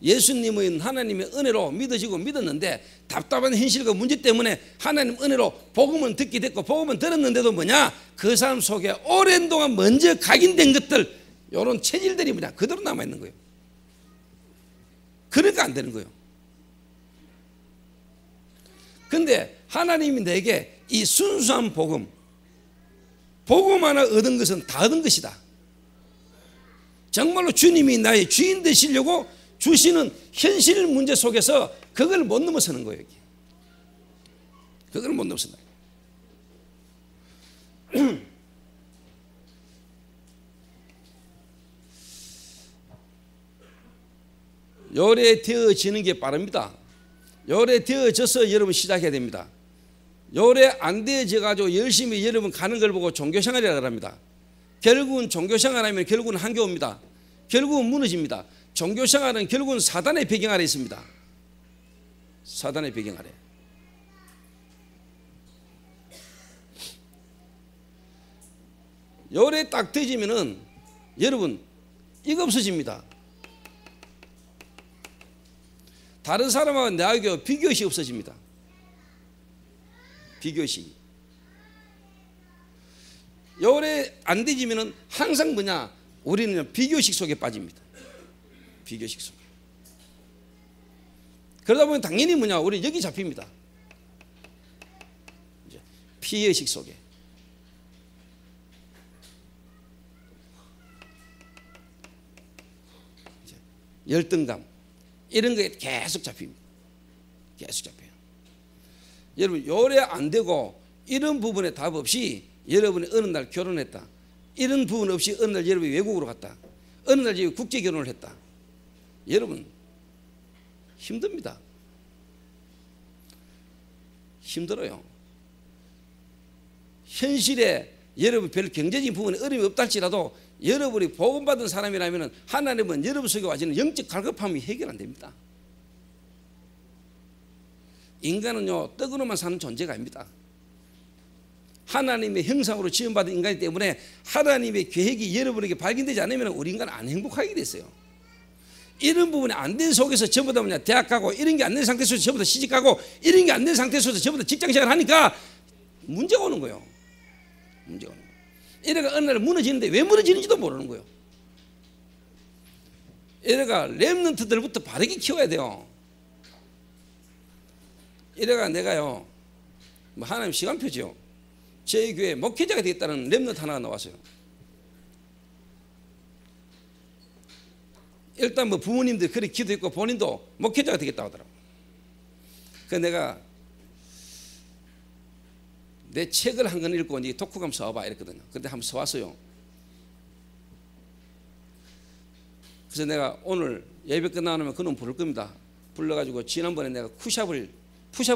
예수님의 하나님의 은혜로 믿어지고 믿었는데 답답한 현실과 문제 때문에 하나님 은혜로 복음은 듣게 됐고 복음은 들었는데도 뭐냐? 그 사람 속에 오랜 동안 먼저 각인된 것들, 이런 체질들이 뭐냐? 그대로 남아있는 거예요. 그러니까 안 되는 거예요. 근데 하나님이 내게 이 순수한 복음 하나 얻은 것은 다 얻은 것이다. 정말로 주님이 나의 주인 되시려고 주시는 현실 문제 속에서 그걸 못 넘어서는 거예요. 여기. 그걸 못 넘어선다. 요래되어지는 게 빠릅니다. 요래되어져서 여러분 시작해야 됩니다. 요래 안 되어져 가지고 열심히 여러분 가는 걸 보고 종교생활이라고 합니다. 결국은 종교생활하면 결국은 한교입니다. 결국은 무너집니다. 종교생활은 결국은 사단의 배경 아래 있습니다. 사단의 배경 아래. 요래 딱 되지면은 여러분 이거 없어집니다. 다른 사람하고 나하고 비교의식이 없어집니다. 비교의식이. 요래 안 되지면은 항상 뭐냐? 우리는 비교의식 속에 빠집니다. 비교의식 속에. 그러다 보면 당연히 뭐냐, 우리 여기 잡힙니다. 피해의식 속에. 열등감 이런 거에 계속 잡힙니다. 계속 잡혀요. 여러분 요래 안 되고 이런 부분에 답 없이 여러분이 어느 날 결혼했다, 이런 부분 없이 어느 날 여러분이 외국으로 갔다, 어느 날 국제 결혼을 했다, 여러분 힘듭니다. 힘들어요. 현실에 여러분 별 경제적인 부분에 어려움이 없다 할지라도 여러분이 복음받은 사람이라면 하나님은 여러분 속에 와지는 영적 갈급함이 해결 안 됩니다. 인간은요 떡으로만 사는 존재가 아닙니다. 하나님의 형상으로 지음받은 인간이기 때문에 하나님의 계획이 여러분에게 발견되지 않으면 우리 인간은 안 행복하게 됐어요. 이런 부분이 안 된 속에서 전부 다 뭐냐, 대학 가고 이런 게 안 된 상태 속에서 전부 다 시집 가고 이런 게 안 된 상태 속에서 전부 다 직장 생활을 하니까 문제가 오는 거예요. 문제가 오는 거예요. 이래가 어느 날 무너지는데 왜 무너지는지도 모르는 거예요. 이래가 렘넌트들부터 바르게 키워야 돼요. 이래가 내가요 뭐 하나님 시간표죠. 제 교회 목회자가 되겠다는 렘넌트 하나가 나왔어요. 일단 뭐 부모님들 그렇게 기도했고 본인도 목회자가 되겠다고 하더라고. 그래서 내가 내 책을 한 권 읽고 이제 독후감 써봐 이랬거든요. 근데 한번 써왔어요. 그래서 내가 오늘 예배 끝나면 그놈 부를 겁니다. 불러가지고 지난번에 내가 푸샵을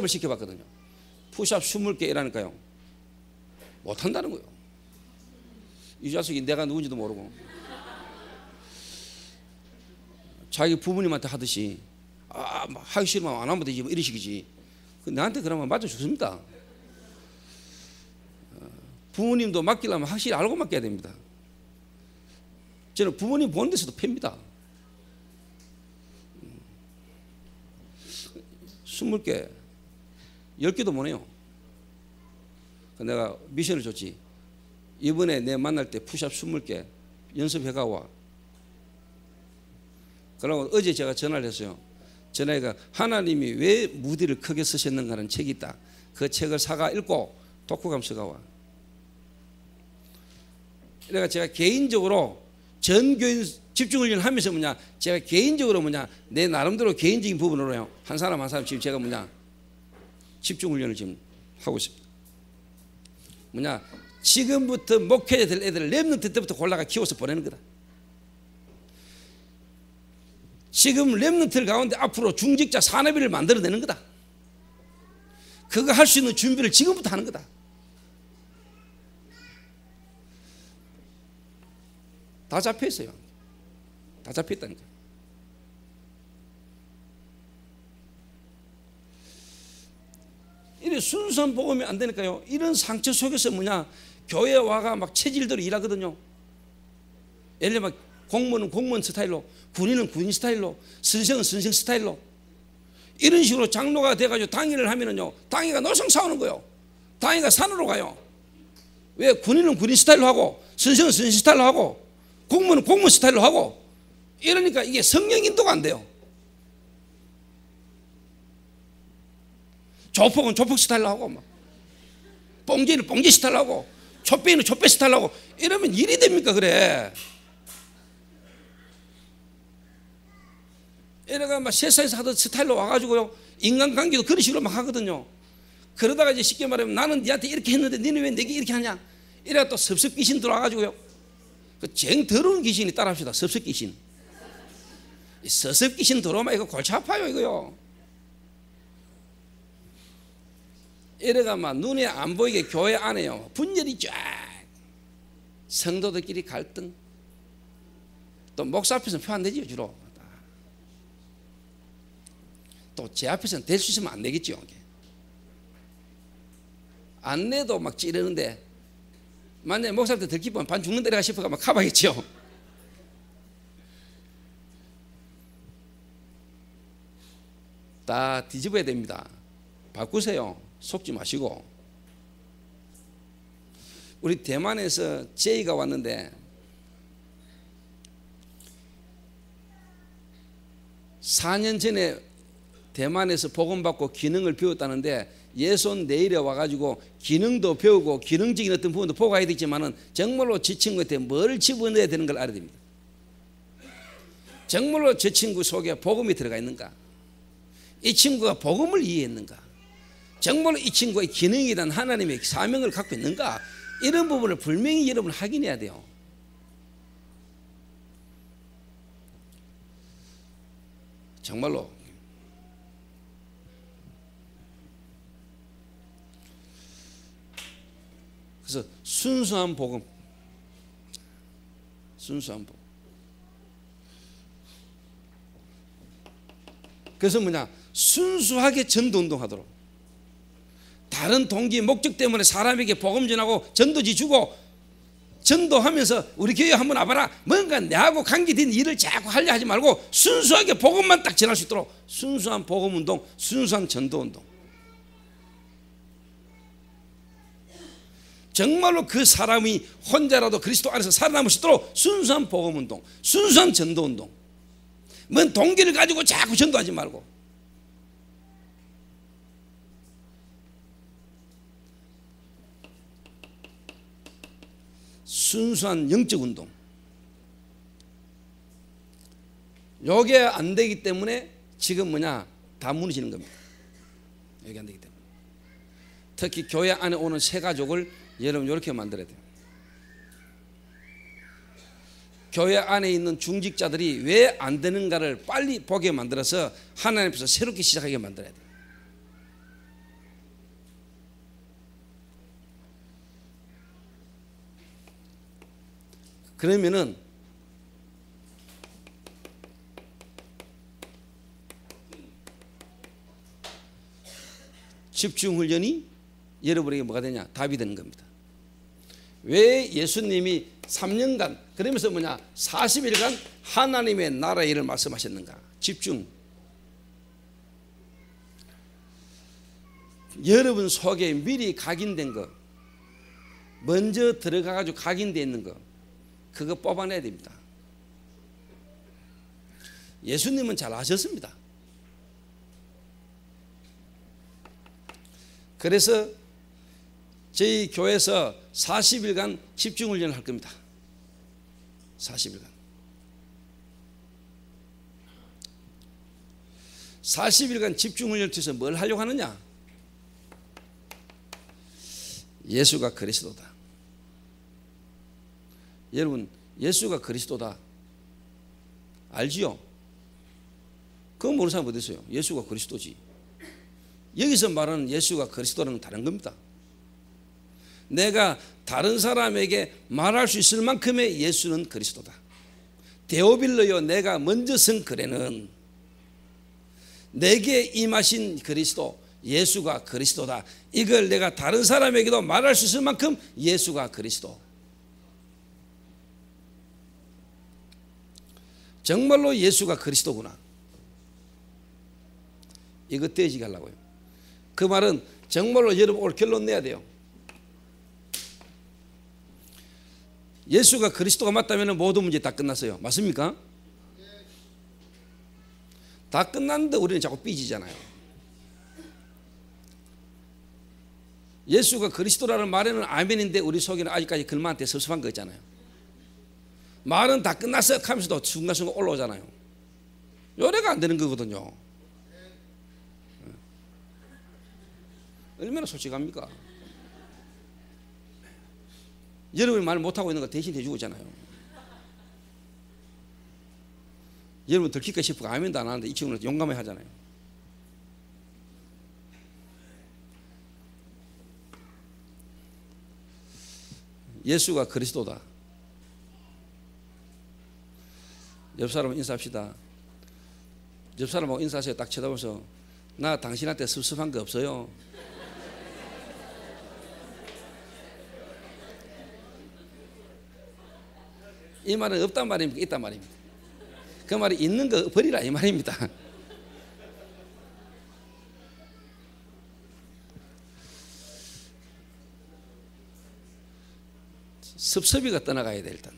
시켜봤거든요. 푸샵 20개 이라니까요. 못한다는 거예요. 이 자식이 내가 누군지도 모르고 자기 부모님한테 하듯이 하기 싫으면 안 하면 되지 뭐 이런 식이지. 나한테 그러면 맞아 죽습니다. 부모님도 맡기려면 확실히 알고 맡겨야 됩니다. 저는 부모님 보는 데서도 팹니다. 20개 10개도 못 해요. 내가 미션을 줬지. 이번에 내 만날 때 푸샵 20개 연습해가 와. 그러고 어제 제가 전화를 했어요. 전화해가 하나님이 왜 무디를 크게 쓰셨는가는 책이 있다. 그 책을 사가 읽고 독후감 써가 와. 그러니까 제가 개인적으로 전교인 집중훈련을 하면서 뭐냐, 제가 개인적으로 뭐냐, 내 나름대로 개인적인 부분으로요 한 사람 한 사람 지금 제가 뭐냐 집중훈련을 지금 하고 있습니다. 뭐냐, 지금부터 목회자 될 애들을 렘넌트 때부터 골라가 키워서 보내는 거다. 지금 렘넌트를 가운데 앞으로 중직자 산업인을 만들어내는 거다. 그거 할 수 있는 준비를 지금부터 하는 거다. 다 잡혀 있어요. 다 잡혀 있다니까. 이래 순수한 복음이 안 되니까요. 이런 상처 속에서 뭐냐, 교회 와가 막 체질대로 일하거든요. 예를 들면 공무원은 공무원 스타일로, 군인은 군인 스타일로, 선생은 선생 스타일로, 이런 식으로 장로가 돼가지고 당회를 하면은요, 당회가 노상 싸우는 거예요. 당회가 산으로 가요. 왜? 군인은 군인 스타일로 하고, 선생은 선생 스타일로 하고, 공무원은 공무원 스타일로 하고, 이러니까 이게 성령 인도가 안 돼요. 조폭은 조폭 스타일로 하고, 막 뽕지는 뽕지 스타일로 하고, 촛배는 촛배 스타일로 하고, 이러면 일이 됩니까? 그래. 이래가 막 세상에서 하던 스타일로 와가지고요, 인간관계도 그런 식으로 막 하거든요. 그러다가 이제 쉽게 말하면 나는 니한테 이렇게 했는데 니는 왜 내게 이렇게 하냐? 이래가 또 섭섭 귀신 들어와가지고요. 그 쟁 더러운 귀신이 따라합시다. 섭섭 귀신. 섭섭 귀신 들어오면 이거 골치 아파요, 이거요. 이래가 막 눈에 안 보이게 교회 안에요 분열이 쫙, 성도들끼리 갈등, 또 목사 앞에서는 표 안 내지요. 주로 또 제 앞에서는 될 수 있으면 안 내겠죠. 안 내도 막 찌르는데 만약에 목사한테 들키면 반 죽는다리가 싶어가 막 가봐야겠죠. 다 뒤집어야 됩니다. 바꾸세요. 속지 마시고. 우리 대만에서 제이가 왔는데 4년 전에 대만에서 복음 받고 기능을 배웠다는데 예손 내일에 와가지고 기능도 배우고 기능적인 어떤 부분도 보고 가야 되지만은 정말로 저 친구한테 뭘 집어넣어야 되는 걸 알아야 됩니다. 정말로 저 친구 속에 복음이 들어가 있는가? 이 친구가 복음을 이해했는가? 정말로 이 친구의 기능에 대한 하나님의 사명을 갖고 있는가? 이런 부분을 분명히 여러분 확인해야 돼요. 정말로. 그래서 순수한 복음, 순수한 복음. 그래서 뭐냐? 순수하게 전도운동하도록. 다른 동기 목적 때문에 사람에게 복음 전하고 전도지 주고 전도하면서 우리 교회 한번 와봐라, 뭔가 내하고 관계된 일을 자꾸 하려 하지 말고 순수하게 복음만 딱 전할 수 있도록 순수한 복음운동, 순수한 전도운동. 정말로 그 사람이 혼자라도 그리스도 안에서 살아남을 수 있도록 순수한 복음운동, 순수한 전도운동. 뭔 동기를 가지고 자꾸 전도하지 말고. 순수한 영적 운동. 요게 안 되기 때문에 지금 뭐냐? 다 무너지는 겁니다. 여기 안 되기 때문에. 특히 교회 안에 오는 새 가족을 여러분 이렇게 만들어야 돼요. 교회 안에 있는 중직자들이 왜 안 되는가를 빨리 보게 만들어서 하나님 앞에서 새롭게 시작하게 만들어야 돼요. 그러면은 집중훈련이 여러분에게 뭐가 되냐? 답이 되는 겁니다. 왜 예수님이 3년간 그러면서 뭐냐? 40일간 하나님의 나라의 일을 말씀하셨는가? 집중. 여러분 속에 미리 각인된 거, 먼저 들어가가지고 각인되어 있는 거, 그거 뽑아내야 됩니다. 예수님은 잘 아셨습니다. 그래서 저희 교회에서 40일간 집중훈련을 할 겁니다. 40일간. 40일간 집중훈련을 통해서 뭘 하려고 하느냐? 예수가 그리스도다. 여러분, 예수가 그리스도다 알지요? 그건 모르는 사람 어디 있어요? 예수가 그리스도지. 여기서 말하는 예수가 그리스도는 다른 겁니다. 내가 다른 사람에게 말할 수 있을 만큼의 예수는 그리스도다. 데오빌로요, 내가 먼저 선 글에는 내게 임하신 그리스도, 예수가 그리스도다. 이걸 내가 다른 사람에게도 말할 수 있을 만큼 예수가 그리스도. 정말로 예수가 그리스도구나. 이거 떼지게 하려고요. 그 말은 정말로 여러분 오늘 결론 내야 돼요. 예수가 그리스도가 맞다면 모든 문제 다 끝났어요. 맞습니까? 다 끝났는데 우리는 자꾸 삐지잖아요. 예수가 그리스도라는 말에는 아멘인데 우리 속에는 아직까지 그만한테 섭섭한 거 있잖아요. 말은 다 끝났어 하면서도 순간순간 올라오잖아요. 요래가 안 되는 거거든요. 얼마나 솔직합니까? 여러분이 말 못하고 있는 거 대신 해주고 있잖아요. 여러분 들킬까 싶고 아멘도 안 하는데 이 친구는 용감해 하잖아요. 예수가 그리스도다. 옆 사람 인사합시다. 옆 사람하고 인사하세요. 딱 쳐다보면서 나 당신한테 섭섭한 거 없어요. 이 말은 없단 말입니까? 있단 말입니다. 그 말이 있는 거 버리라 이 말입니다. 섭섭이가 떠나가야 돼 일단.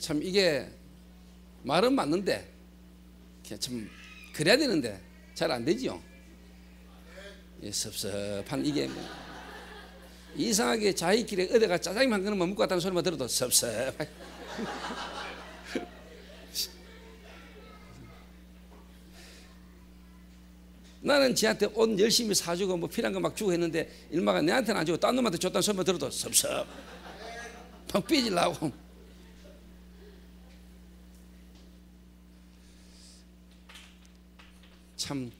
참 이게 말은 맞는데 참 그래야 되는데 잘 안 되지요. 섭섭한 이게 뭐 이상하게 자기끼리 어디가 짜장면 한 그릇만 먹고 왔다는 소리만 들어도 섭섭하게 나는 지한테 옷 열심히 사주고 뭐 필요한 거 막 주고 했는데 일마가 내한테는 안 주고 딴 놈한테 줬다는 소리만 들어도 섭섭 막 삐질라고. 참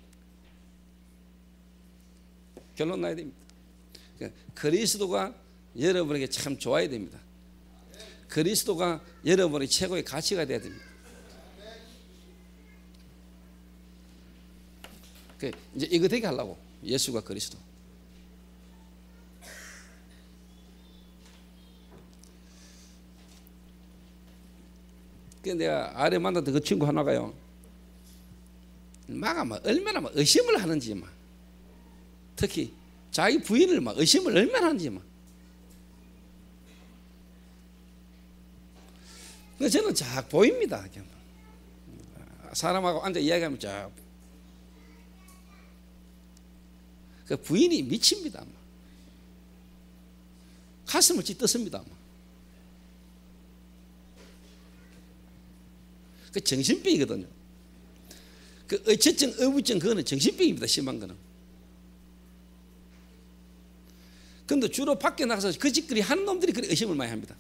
결론 나야 됩니다. 그러니까 그리스도가 여러분에게 참 좋아야 됩니다. 그리스도가 여러분의 최고의 가치가 돼야 됩니다. 이제 이거 되게 하려고 예수가 그리스도. 그래서 내가 아래 만났던 그 친구 하나가요. 막 얼마나 막 의심을 하는지 막 특히 자기 부인을 막 의심을 얼마나 하는지 막. 그래서 저는 쫙 보입니다. 사람하고 앉아 이야기하면 쫙. 그 부인이 미칩니다. 가슴을 찢었습니다. 그 정신병이거든요. 그 의처증, 어부증 그거는 정신병입니다. 심한 거는. 근데 주로 밖에 나가서 그 짓거리 하는 놈들이 그렇게 의심을 많이 합니다.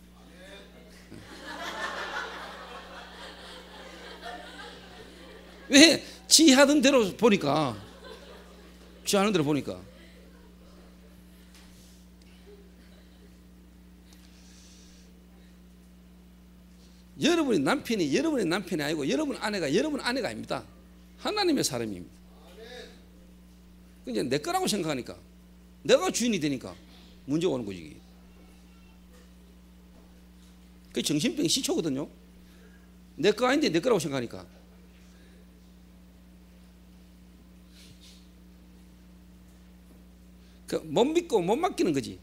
왜? 지 하던 대로 보니까. 지 하는 대로 보니까. 여러분의 남편이 아니고 여러분 아내가 아닙니다. 하나님의 사람입니다. 이제 내 거라고 생각하니까 내가 주인이 되니까 문제가 오는 거지. 그게 정신병 시초거든요. 내 거 아닌데 내 거라고 생각하니까. 그 못 믿고 못 맡기는 거지.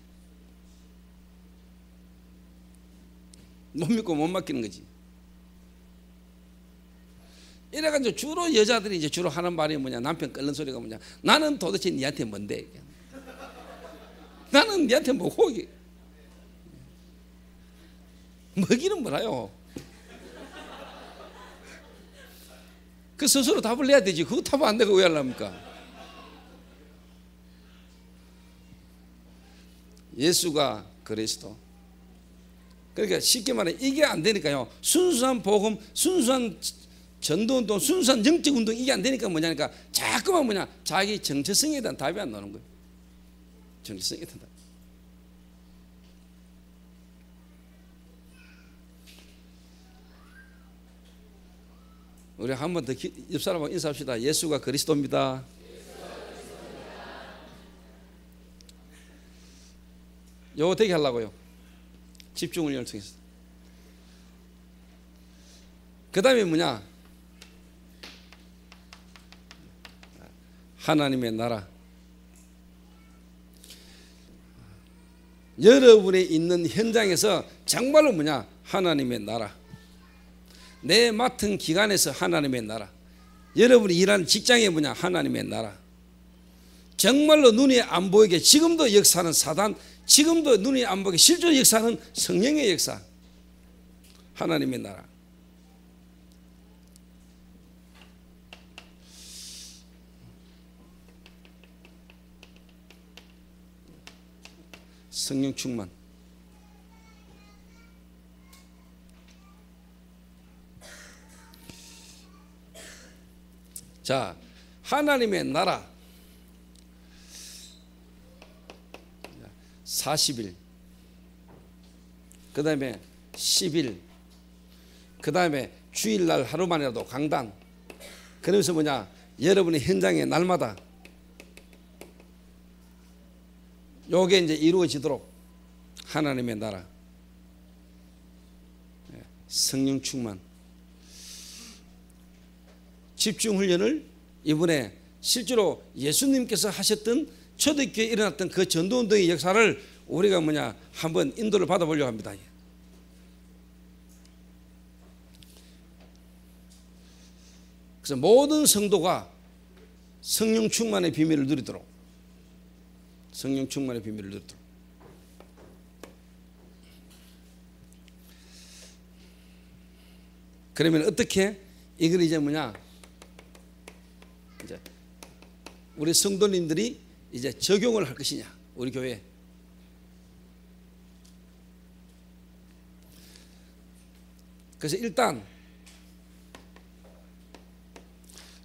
못 믿고 못 맡기는 거지. 이래가지고 주로 여자들이 이제 주로 하는 말이 뭐냐, 남편 끓는 소리가 뭐냐, 나는 도대체 니한테 뭔데? 나는 니한테 뭐고? 먹이는 뭐라요? 그 스스로 답을 내야 되지. 그거 답을 안 내고 왜 하려합니까? 예수가 그리스도. 그러니까 쉽게 말해 이게 안 되니까요. 순수한 복음, 순수한 전도운동, 순수한 영적운동 이게 안 되니까 뭐냐니까 자꾸만 뭐냐 자기 정체성에 대한 답이 안 나오는 거예요. 정체성에 대한 답. 우리 한 번 더 옆 사람하고 인사합시다. 예수가 그리스도입니다. 요거 되게 하려고요. 집중훈련을 통해서. 그 다음에 뭐냐, 하나님의 나라. 여러분이 있는 현장에서 정말로 뭐냐, 하나님의 나라. 내 맡은 기관에서 하나님의 나라. 여러분이 일하는 직장에 뭐냐, 하나님의 나라. 정말로 눈에 안 보이게 지금도 역사하는 사단, 지금도 눈에 안 보이게 실제로 역사하는 성령의 역사, 하나님의 나라. 성령 충만. 자, 하나님의 나라 40일, 그 다음에 10일, 그 다음에 주일날 하루만이라도 강단. 그러면서 뭐냐, 여러분의 현장에 날마다 요게 이제 이루어지도록 하나님의 나라, 성령 충만. 집중훈련을 이번에 실제로 예수님께서 하셨던 초대교회에 일어났던 그 전도운동의 역사를 우리가 뭐냐 한번 인도를 받아보려고 합니다. 그래서 모든 성도가 성령 충만의 비밀을 누리도록, 성령 충만의 비밀을 누리도록. 그러면 어떻게 이걸 이제 뭐냐, 이제 우리 성도님들이 이제 적용을 할 것이냐, 우리 교회에. 그래서 일단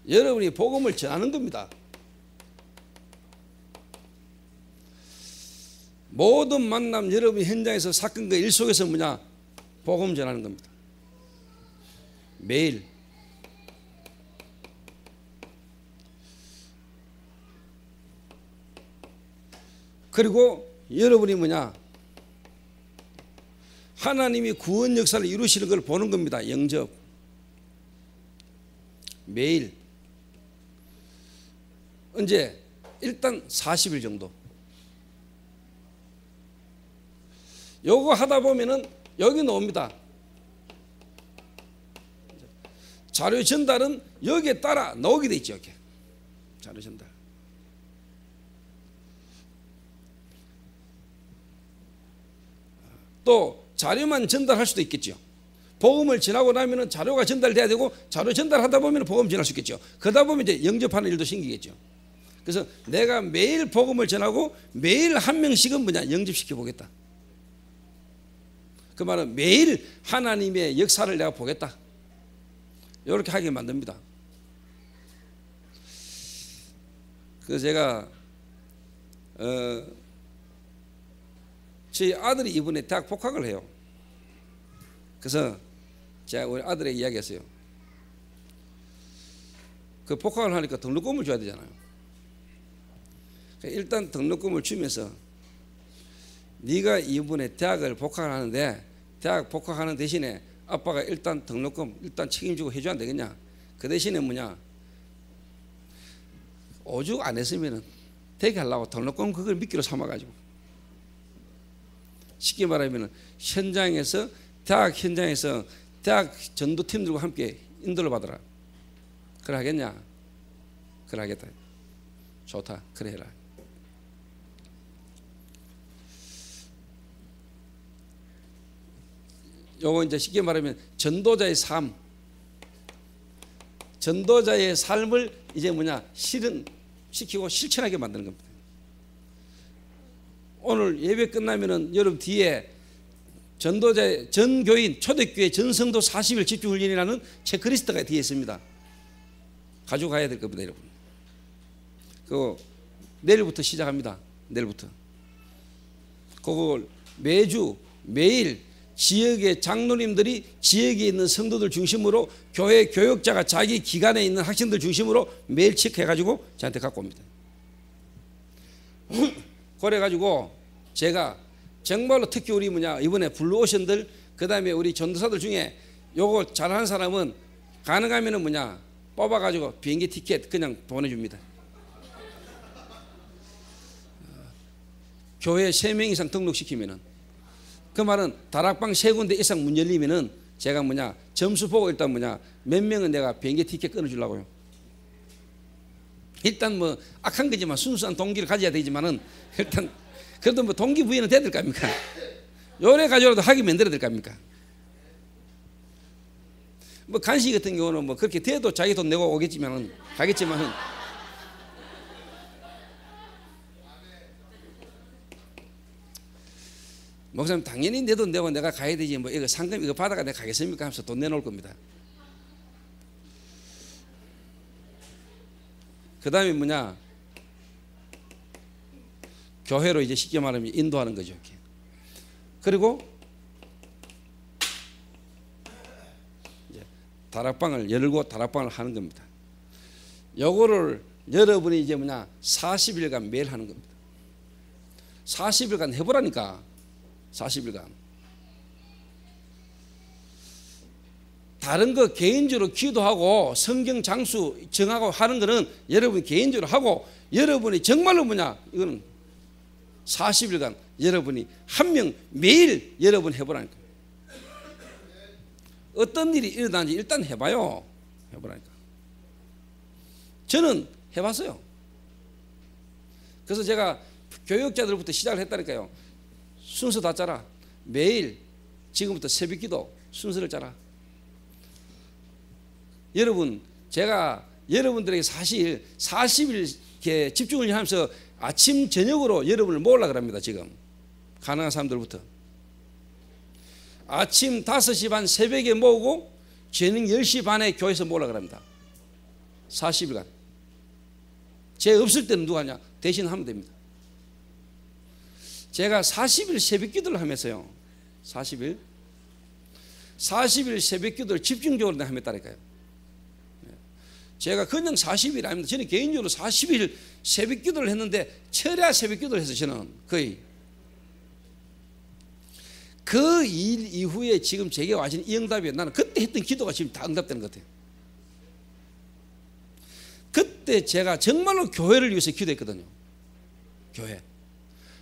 여러분이 복음을 전하는 겁니다. 모든 만남, 여러분이 현장에서 사건과 일 속에서 뭐냐, 복음 전하는 겁니다. 매일. 그리고 여러분이 뭐냐, 하나님이 구원 역사를 이루시는 걸 보는 겁니다. 영접. 매일. 언제? 일단 40일 정도. 요거 하다 보면은 여기 나옵니다. 자료 전달은 여기에 따라 나오게 돼 있죠. 이렇게. 자료 전달. 또 자료만 전달할 수도 있겠죠. 복음을 전하고 나면은 자료가 전달돼야 되고, 자료 전달하다 보면 복음 전할 수 있겠죠. 그러다 보면 이제 영접하는 일도 생기겠죠. 그래서 내가 매일 복음을 전하고 매일 한 명씩은 뭐냐, 영접시켜 보겠다. 그 말은 매일 하나님의 역사를 내가 보겠다. 이렇게 하게 만듭니다. 그래서 제가 저희 아들이 이번에 대학 복학을 해요. 그래서 제가 우리 아들에게 이야기했어요. 그 복학을 하니까 등록금을 줘야 되잖아요. 일단 등록금을 주면서 네가 이번에 대학을 복학을 하는데 대학 복학하는 대신에 아빠가 일단 등록금 일단 책임지고 해줘야 안 되겠냐. 그 대신에 뭐냐, 오죽 안 했으면은 되게 하려고 등록금 그걸 미끼로 삼아가지고, 쉽게 말하면 현장에서, 대학 현장에서 대학 전도팀들과 함께 인도를 받아라. 그래 하겠냐? 그래 하겠다. 좋다. 그래 해라. 요거 이제 쉽게 말하면 전도자의 삶, 전도자의 삶을 이제 뭐냐, 실현시키고 실천하게 만드는 겁니다. 오늘 예배 끝나면은 여러분 뒤에 전도자의 전교인 초대교회 전성도 40일 집중훈련이라는 체크리스트가 뒤에 있습니다. 가지고 가야 될 겁니다, 여러분. 그거 내일부터 시작합니다. 내일부터. 그걸 매주 매일 지역의 장로님들이 지역에 있는 성도들 중심으로, 교회 교역자가 자기 기관에 있는 학생들 중심으로 매일 체크해가지고 저한테 갖고 옵니다. 그래가지고 제가 정말로 특히 우리 뭐냐, 이번에 블루오션들, 그 다음에 우리 전도사들 중에 요거 잘하는 사람은 가능하면은 뭐냐, 뽑아가지고 비행기 티켓 그냥 보내줍니다. 교회 3명 이상 등록시키면은, 그 말은 다락방 3군데 이상 문 열리면은 제가 뭐냐, 점수 보고 일단 뭐냐, 몇 명은 내가 비행기 티켓 끊어주려고요. 일단 뭐 악한 거지만 순수한 동기를 가져야 되지만은, 일단 그래도 뭐 동기부여는 돼야 될 거 아닙니까? 요래 가지고라도 하게 만들어야 될 거 아닙니까? 뭐 간식 같은 경우는 뭐 그렇게 돼도 자기 돈 내고 오겠지만은, 가겠지만은, 목사님 당연히 내 돈 내고 내가 가야 되지, 뭐 이거 상금 이거 받아가 내가 가겠습니까 하면서 돈 내놓을 겁니다. 그 다음에 뭐냐, 교회로 이제 쉽게 말하면 인도하는 거죠. 이렇게. 그리고 이제 다락방을 열고 다락방을 하는 겁니다. 요거를 여러분이 이제 뭐냐, 40일간 매일 하는 겁니다. 40일간 해보라니까. 40일간. 다른 거 개인적으로 기도하고 성경 장수 정하고 하는 거는 여러분이 개인적으로 하고, 여러분이 정말로 뭐냐, 이거는 40일간 여러분이 한 명 매일 여러분 해보라니까. 어떤 일이 일어나는지 일단 해봐요. 해보라니까. 저는 해봤어요. 그래서 제가 교육자들부터 시작을 했다니까요. 순서 다 짜라. 매일 지금부터 새벽기도 순서를 짜라. 여러분, 제가 여러분들에게 사실 40일 집중을 하면서 아침 저녁으로 여러분을 모으려고 합니다. 지금 가능한 사람들부터 아침 5시 반 새벽에 모으고 저녁 10시 반에 교회에서 모으려고 합니다. 40일간. 제 없을 때는 누가 하냐? 대신 하면 됩니다. 제가 40일 새벽 기도를 하면서요. 40일 새벽 기도를 집중적으로 하면다니까요. 제가 그냥 40일 아닙니다. 저는 개인적으로 40일 새벽 기도를 했는데 철야 새벽 기도를 해서 저는 거의 그 일 이후에 지금 제게 와진 이 응답이에요. 나는 그때 했던 기도가 지금 다 응답되는 것 같아요. 그때 제가 정말로 교회를 위해서 기도했거든요. 교회.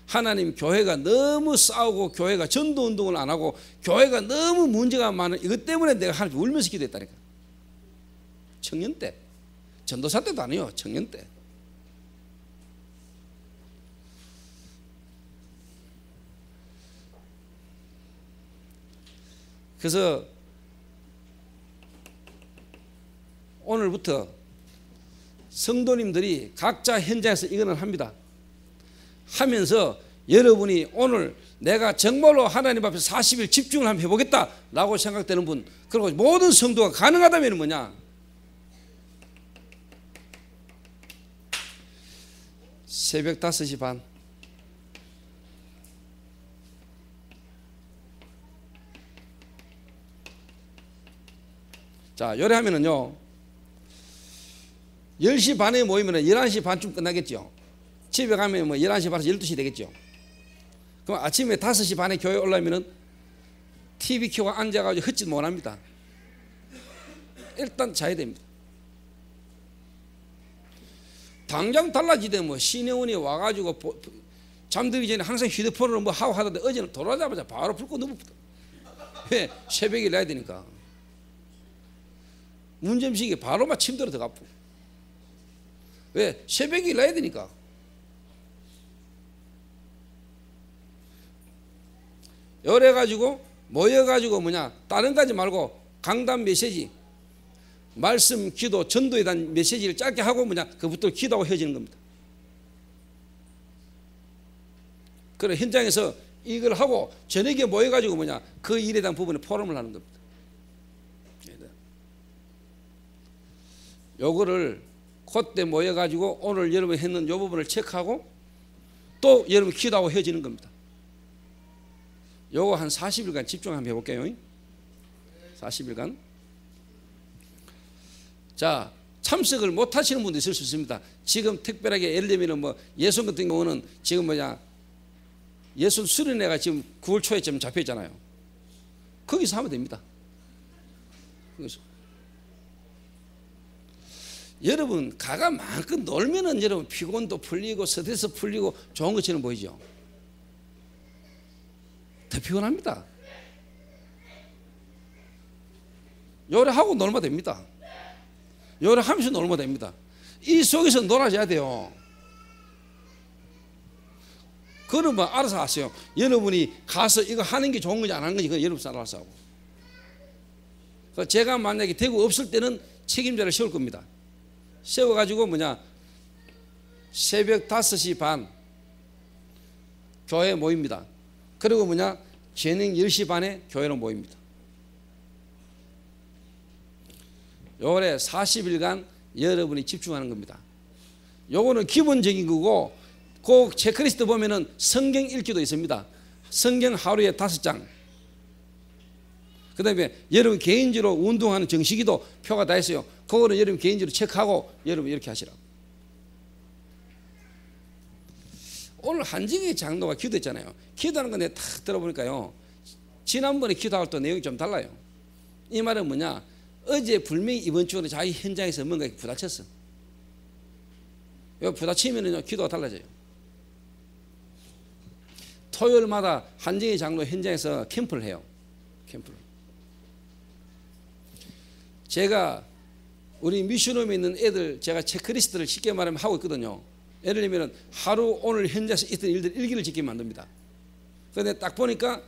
하나님, 교회가 너무 싸우고 교회가 전도운동을 안 하고 교회가 너무 문제가 많은 이것 때문에 내가 하나님 울면서 기도했다니까. 청년 때. 전도사 때도 아니에요. 청년 때. 그래서 오늘부터 성도님들이 각자 현장에서 이거는 합니다. 하면서 여러분이 오늘 내가 정말로 하나님 앞에서 40일 집중을 한번 해보겠다 라고 생각되는 분, 그리고 모든 성도가 가능하다면 뭐냐? 새벽 5시 반 자, 요래하면은요 10시 반에 모이면 11시 반쯤 끝나겠죠. 집에 가면 뭐 11시 반에서 12시 되겠죠. 그럼 아침에 5시 반에 교회 올라오면은 TV 켜고 앉아가지고 헛짓 못 합니다. 일단 자야 됩니다. 당장 달라지대 뭐 신혜원이 와가지고 잠들기 전에 항상 휴대폰으로 뭐 하고 하던데 어제는 돌아자마자 바로 불 끄고 누웠다. 왜? 새벽에 일어나야 되니까. 문점식이 바로 막 침대로 들어가고. 왜? 새벽에 일어나야 되니까. 열해가지고 모여가지고 뭐냐 다른 거 하지 말고 강단 메시지 말씀 기도 전도에 대한 메시지를 짧게 하고 뭐냐 그부터 기도하고 헤어지는 겁니다. 그래 현장에서 이걸 하고 저녁에 모여가지고 뭐냐 그 일에 대한 부분에 포럼을 하는 겁니다. 요거를 그때 모여가지고 오늘 여러분이 했는 요 부분을 체크하고 또 여러분 기도하고 헤어지는 겁니다. 요거 한 40일간 집중 한번 해볼게요. 40일간. 자, 참석을 못 하시는 분도 있을 수 있습니다. 지금 특별하게 예를 들면 뭐 예순 같은 경우는 지금 뭐냐 예순 수련회가 지금 9월 초에 좀 잡혀 있잖아요. 거기서 하면 됩니다. 거기서. 여러분 가가 마음껏 놀면은 여러분 피곤도 풀리고 스트레스 풀리고 좋은 것처럼 보이죠. 더 피곤합니다. 요래하고 놀면 됩니다. 요래하면서 놀면 됩니다. 이 속에서 놀아줘야 돼요. 그건 뭐 알아서 하세요. 여러분이 가서 이거 하는 게 좋은 건지 안 하는 건지 그건 여러분 알아서 하고. 제가 만약에 되고 없을 때는 책임자를 세울 겁니다. 세워가지고 뭐냐 새벽 5시 반 교회에 모입니다. 그리고 뭐냐 저녁 10시 반에 교회로 모입니다. 요래 40일간 여러분이 집중하는 겁니다. 요거는 기본적인 거고 그 체크리스트 보면은 성경 읽기도 있습니다. 성경 하루에 5장. 그 다음에 여러분 개인적으로 운동하는 정식기도 표가 다 있어요. 그거는 여러분 개인적으로 체크하고 여러분 이렇게 하시라고. 오늘 한정희 장로가 기도했잖아요. 기도하는 거 내가 탁 들어보니까요. 지난번에 기도할 때 내용이 좀 달라요. 이 말은 뭐냐. 어제 분명히 이번 주는 자기 현장에서 뭔가 부딪혔어. 부딪히면 기도가 달라져요. 토요일마다 한정희 장로 현장에서 캠프를 해요. 캠프를. 제가 우리 미션홈에 있는 애들 제가 체크리스트를 쉽게 말하면 하고 있거든요. 예를 들면 하루 오늘 현장에서 있던 일들 일기를 짓게 만듭니다. 그런데 딱 보니까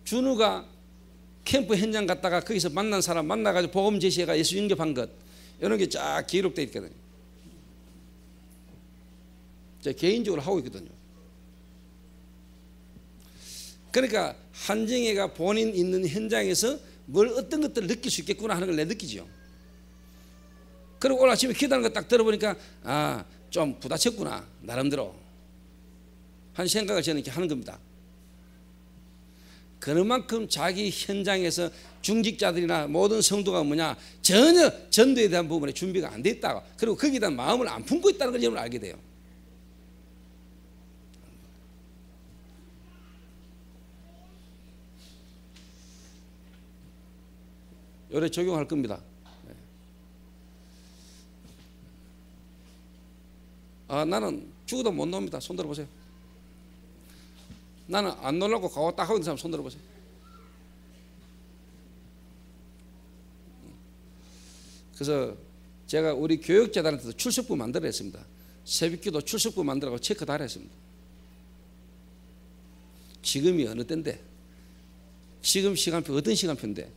준우가 캠프 현장 갔다가 거기서 만난 사람 만나가지고 복음 제시해가 예수 영접한 것 이런 게 쫙 기록되어 있거든요. 제가 개인적으로 하고 있거든요. 그러니까 한정혜가 본인 있는 현장에서 뭘 어떤 것들을 느낄 수 있겠구나 하는 걸 내 느끼죠. 그리고 오늘 아침에 기도하는 거 딱 들어보니까 아, 좀 부딪혔구나 나름대로 한 생각을 저는 이렇게 하는 겁니다. 그만큼 자기 현장에서 중직자들이나 모든 성도가 뭐냐 전혀 전도에 대한 부분에 준비가 안 돼 있다고, 그리고 거기에 대한 마음을 안 품고 있다는 걸 여러분 알게 돼요. 요래 적용할 겁니다. 아, 나는 죽어도 못 놉니다. 손 들어보세요. 나는 안 놀라고 가고 딱 하고 있는 사람 손 들어보세요. 그래서 제가 우리 교육자들한테도 출석부 만들어 했습니다. 새벽기도 출석부 만들라고 체크 다 했습니다. 지금이 어느 때인데, 지금 시간표 어떤 시간표인데,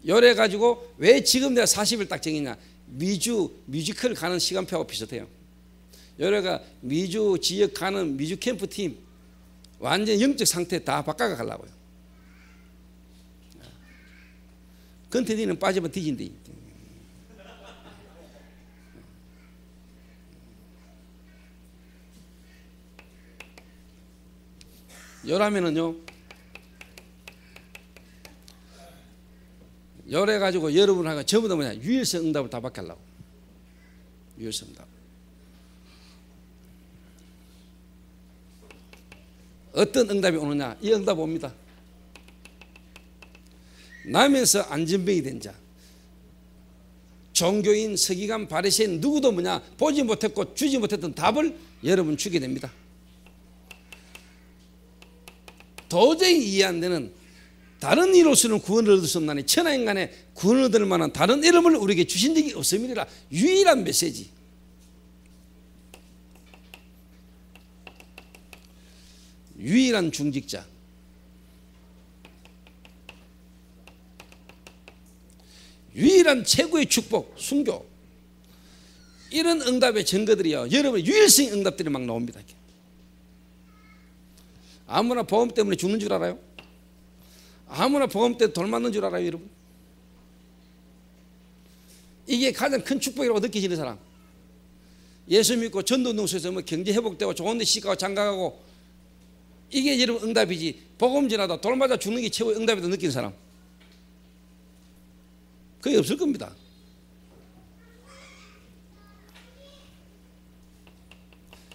요래 가지고 왜 지금 내가 40일 딱 정했냐, 뮤지컬 가는 시간표하고 비슷해요. 요래가 미주 지역 가는 미주 캠프 팀 완전 영적 상태 다 바꿔가 가려고요. 근데 니는 빠지면 뒤진대. 요라면은요, 요래 가지고 여러분하고 전부 다 뭐냐 유일성 응답을 다 받게 하려고. 유일성 응답. 어떤 응답이 오느냐, 이 응답 옵니다. 나면서 안전병이 된 자, 종교인, 서기관, 바리새인 누구도 뭐냐 보지 못했고 주지 못했던 답을 여러분 주게 됩니다. 도저히 이해 안 되는, 다른 이로서는 구원을 얻을 수 없나니 천하인간의 구원을 얻을 만한 다른 이름을 우리에게 주신 적이 없음이라. 유일한 메시지. 유일한 중직자, 유일한 최고의 축복, 순교, 이런 응답의 증거들이요 여러분의 유일성 응답들이 막 나옵니다. 아무나 보험 때문에 죽는 줄 알아요? 아무나 보험 때문에 돌 맞는 줄 알아요 여러분? 이게 가장 큰 축복이라고 느끼시는 사람, 예수 믿고 전도운동소에서 뭐 경제 회복되고 좋은 데 시가고 장가가고, 이게 여러분 응답이지, 복음 전하다 돌 맞아 죽는 게 최고의 응답이다 느끼는 사람 거의 없을 겁니다.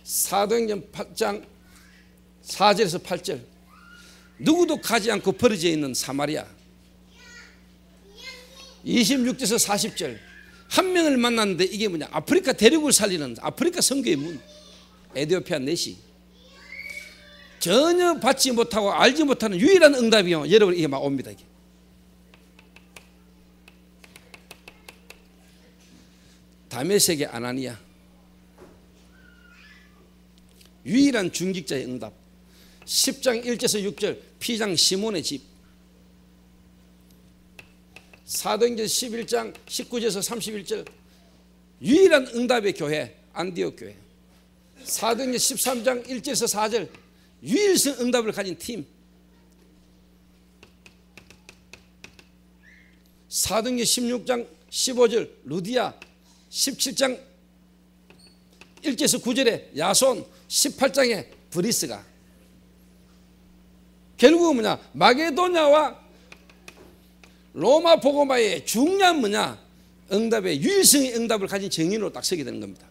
사도행전 8장 4절에서 8절, 누구도 가지 않고 버려져 있는 사마리아. 26절에서 40절, 한 명을 만났는데 이게 뭐냐, 아프리카 대륙을 살리는 아프리카 선교의 문, 에티오피아 내시. 전혀 받지 못하고 알지 못하는 유일한 응답이요 여러분, 이게 막 옵니다. 이게 다메섹의 아나니아, 유일한 중직자의 응답. 10장 1절에서 6절 피장 시몬의 집. 사도행전 11장 19절에서 31절 유일한 응답의 교회 안디옥 교회. 사도행전 13장 1절에서 4절 유일성 응답을 가진 팀. 사도행전 16장 15절 루디아, 17장 1절에서 9절에 야손, 18장에 브리스가. 결국은 뭐냐, 마게도냐와 로마 복음화의 중요한 뭐냐, 응답의 유일성의 응답을 가진 정인으로 딱 서게 되는 겁니다.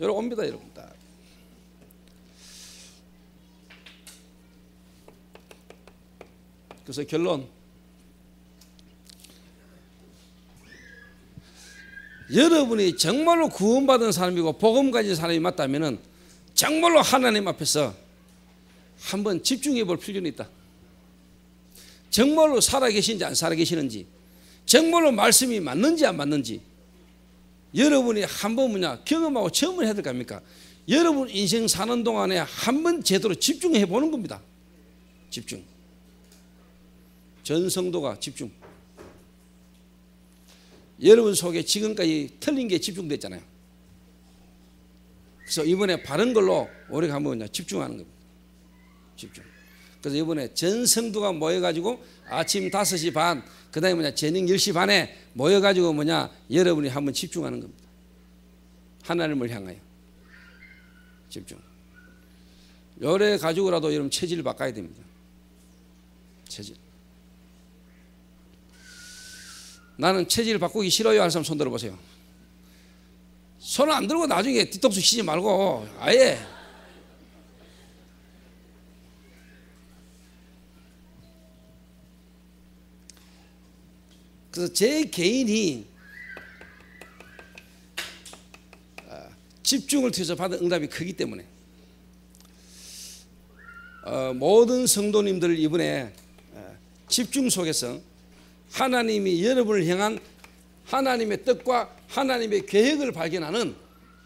여러분 옵니다 여러분. 딱. 그래서 결론, 여러분이 정말로 구원받은 사람이고 복음 가진 사람이 맞다면 정말로 하나님 앞에서 한번 집중해 볼 필요는 있다. 정말로 살아계신지 안 살아계시는지, 정말로 말씀이 맞는지 안 맞는지 여러분이 한번 경험하고 체험을 해야 될 거 아닙니까? 여러분 인생 사는 동안에 한번 제대로 집중해 보는 겁니다. 집중. 전 성도가 집중. 여러분 속에 지금까지 틀린 게 집중됐잖아요. 그래서 이번에 바른 걸로 우리가 한번 집중하는 겁니다. 집중. 그래서 이번에 전 성도가 모여가지고 아침 5시 반, 그 다음에 저녁 10시 반에 모여가지고 여러분이 한번 집중하는 겁니다. 하나님을 향하여 집중. 요래 가지고라도 여러분 체질을 바꿔야 됩니다. 체질. 나는 체질 바꾸기 싫어요 하는 사람 손 들어보세요. 손 안 들고 나중에 뒤통수 치지 말고 아예. 그래서 제 개인이 집중을 통해서 받은 응답이 크기 때문에 모든 성도님들 이번에 집중 속에서 하나님이 여러분을 향한 하나님의 뜻과 하나님의 계획을 발견하는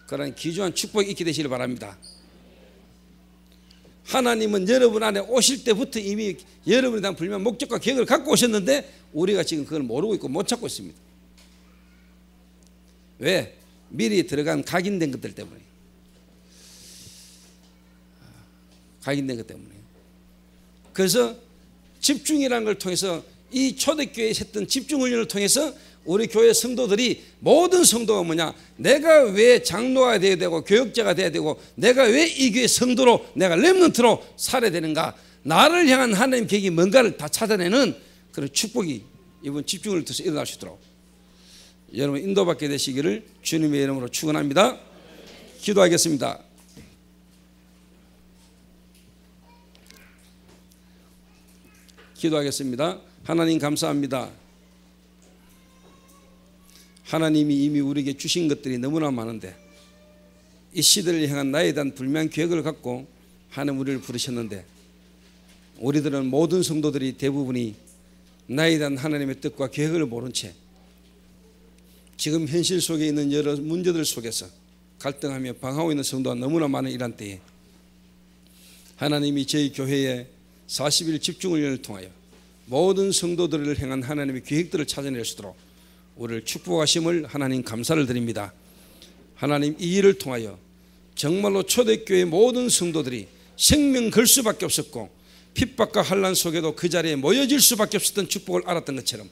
그런 귀중한 축복이 있게 되시길 바랍니다. 하나님은 여러분 안에 오실 때부터 이미 여러분에 대한 분명한 목적과 계획을 갖고 오셨는데 우리가 지금 그걸 모르고 있고 못 찾고 있습니다. 왜? 미리 들어간 각인된 것들 때문에. 각인된 것 때문에. 그래서 집중이라는 걸 통해서 이 초대교회에 했던 집중훈련을 통해서 우리 교회 성도들이 모든 성도가 내가 왜 장로가 되어야 되고 교역자가 되어야 되고 내가 왜 이 교회 성도로 내가 렘넌트로 살아야 되는가, 나를 향한 하나님 계획이 뭔가를 다 찾아내는 그런 축복이 이번 집중을 통해서 일어날 수 있도록 여러분 인도받게 되시기를 주님의 이름으로 축원합니다. 기도하겠습니다. 기도하겠습니다. 하나님 감사합니다. 하나님이 이미 우리에게 주신 것들이 너무나 많은데 이 시대를 향한 나에 대한 분명한 계획을 갖고 하나님 우리를 부르셨는데 우리들은 모든 성도들이 대부분이 나에 대한 하나님의 뜻과 계획을 모른 채 지금 현실 속에 있는 여러 문제들 속에서 갈등하며 방황하고 있는 성도가 너무나 많은 이런 때에 하나님이 저희 교회에 40일 집중훈련을 통하여 모든 성도들을 향한 하나님의 계획들을 찾아낼 수 있도록 우리를 축복하심을 하나님 감사를 드립니다. 하나님 이 일을 통하여 정말로 초대교회 모든 성도들이 생명 걸 수밖에 없었고 핍박과 환난 속에도 그 자리에 모여질 수밖에 없었던 축복을 알았던 것처럼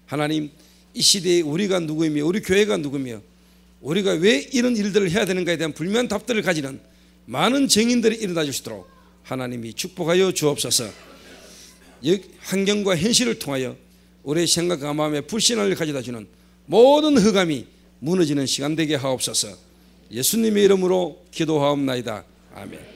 하나님 이 시대에 우리가 누구이며 우리 교회가 누구며 우리가 왜 이런 일들을 해야 되는가에 대한 불명한 답들을 가지는 많은 증인들이 일어나 주시도록 하나님이 축복하여 주옵소서. 환경과 현실을 통하여 우리의 생각과 마음에 불신을 가져다 주는 모든 흑암이 무너지는 시간 되게 하옵소서. 예수님의 이름으로 기도하옵나이다. 아멘.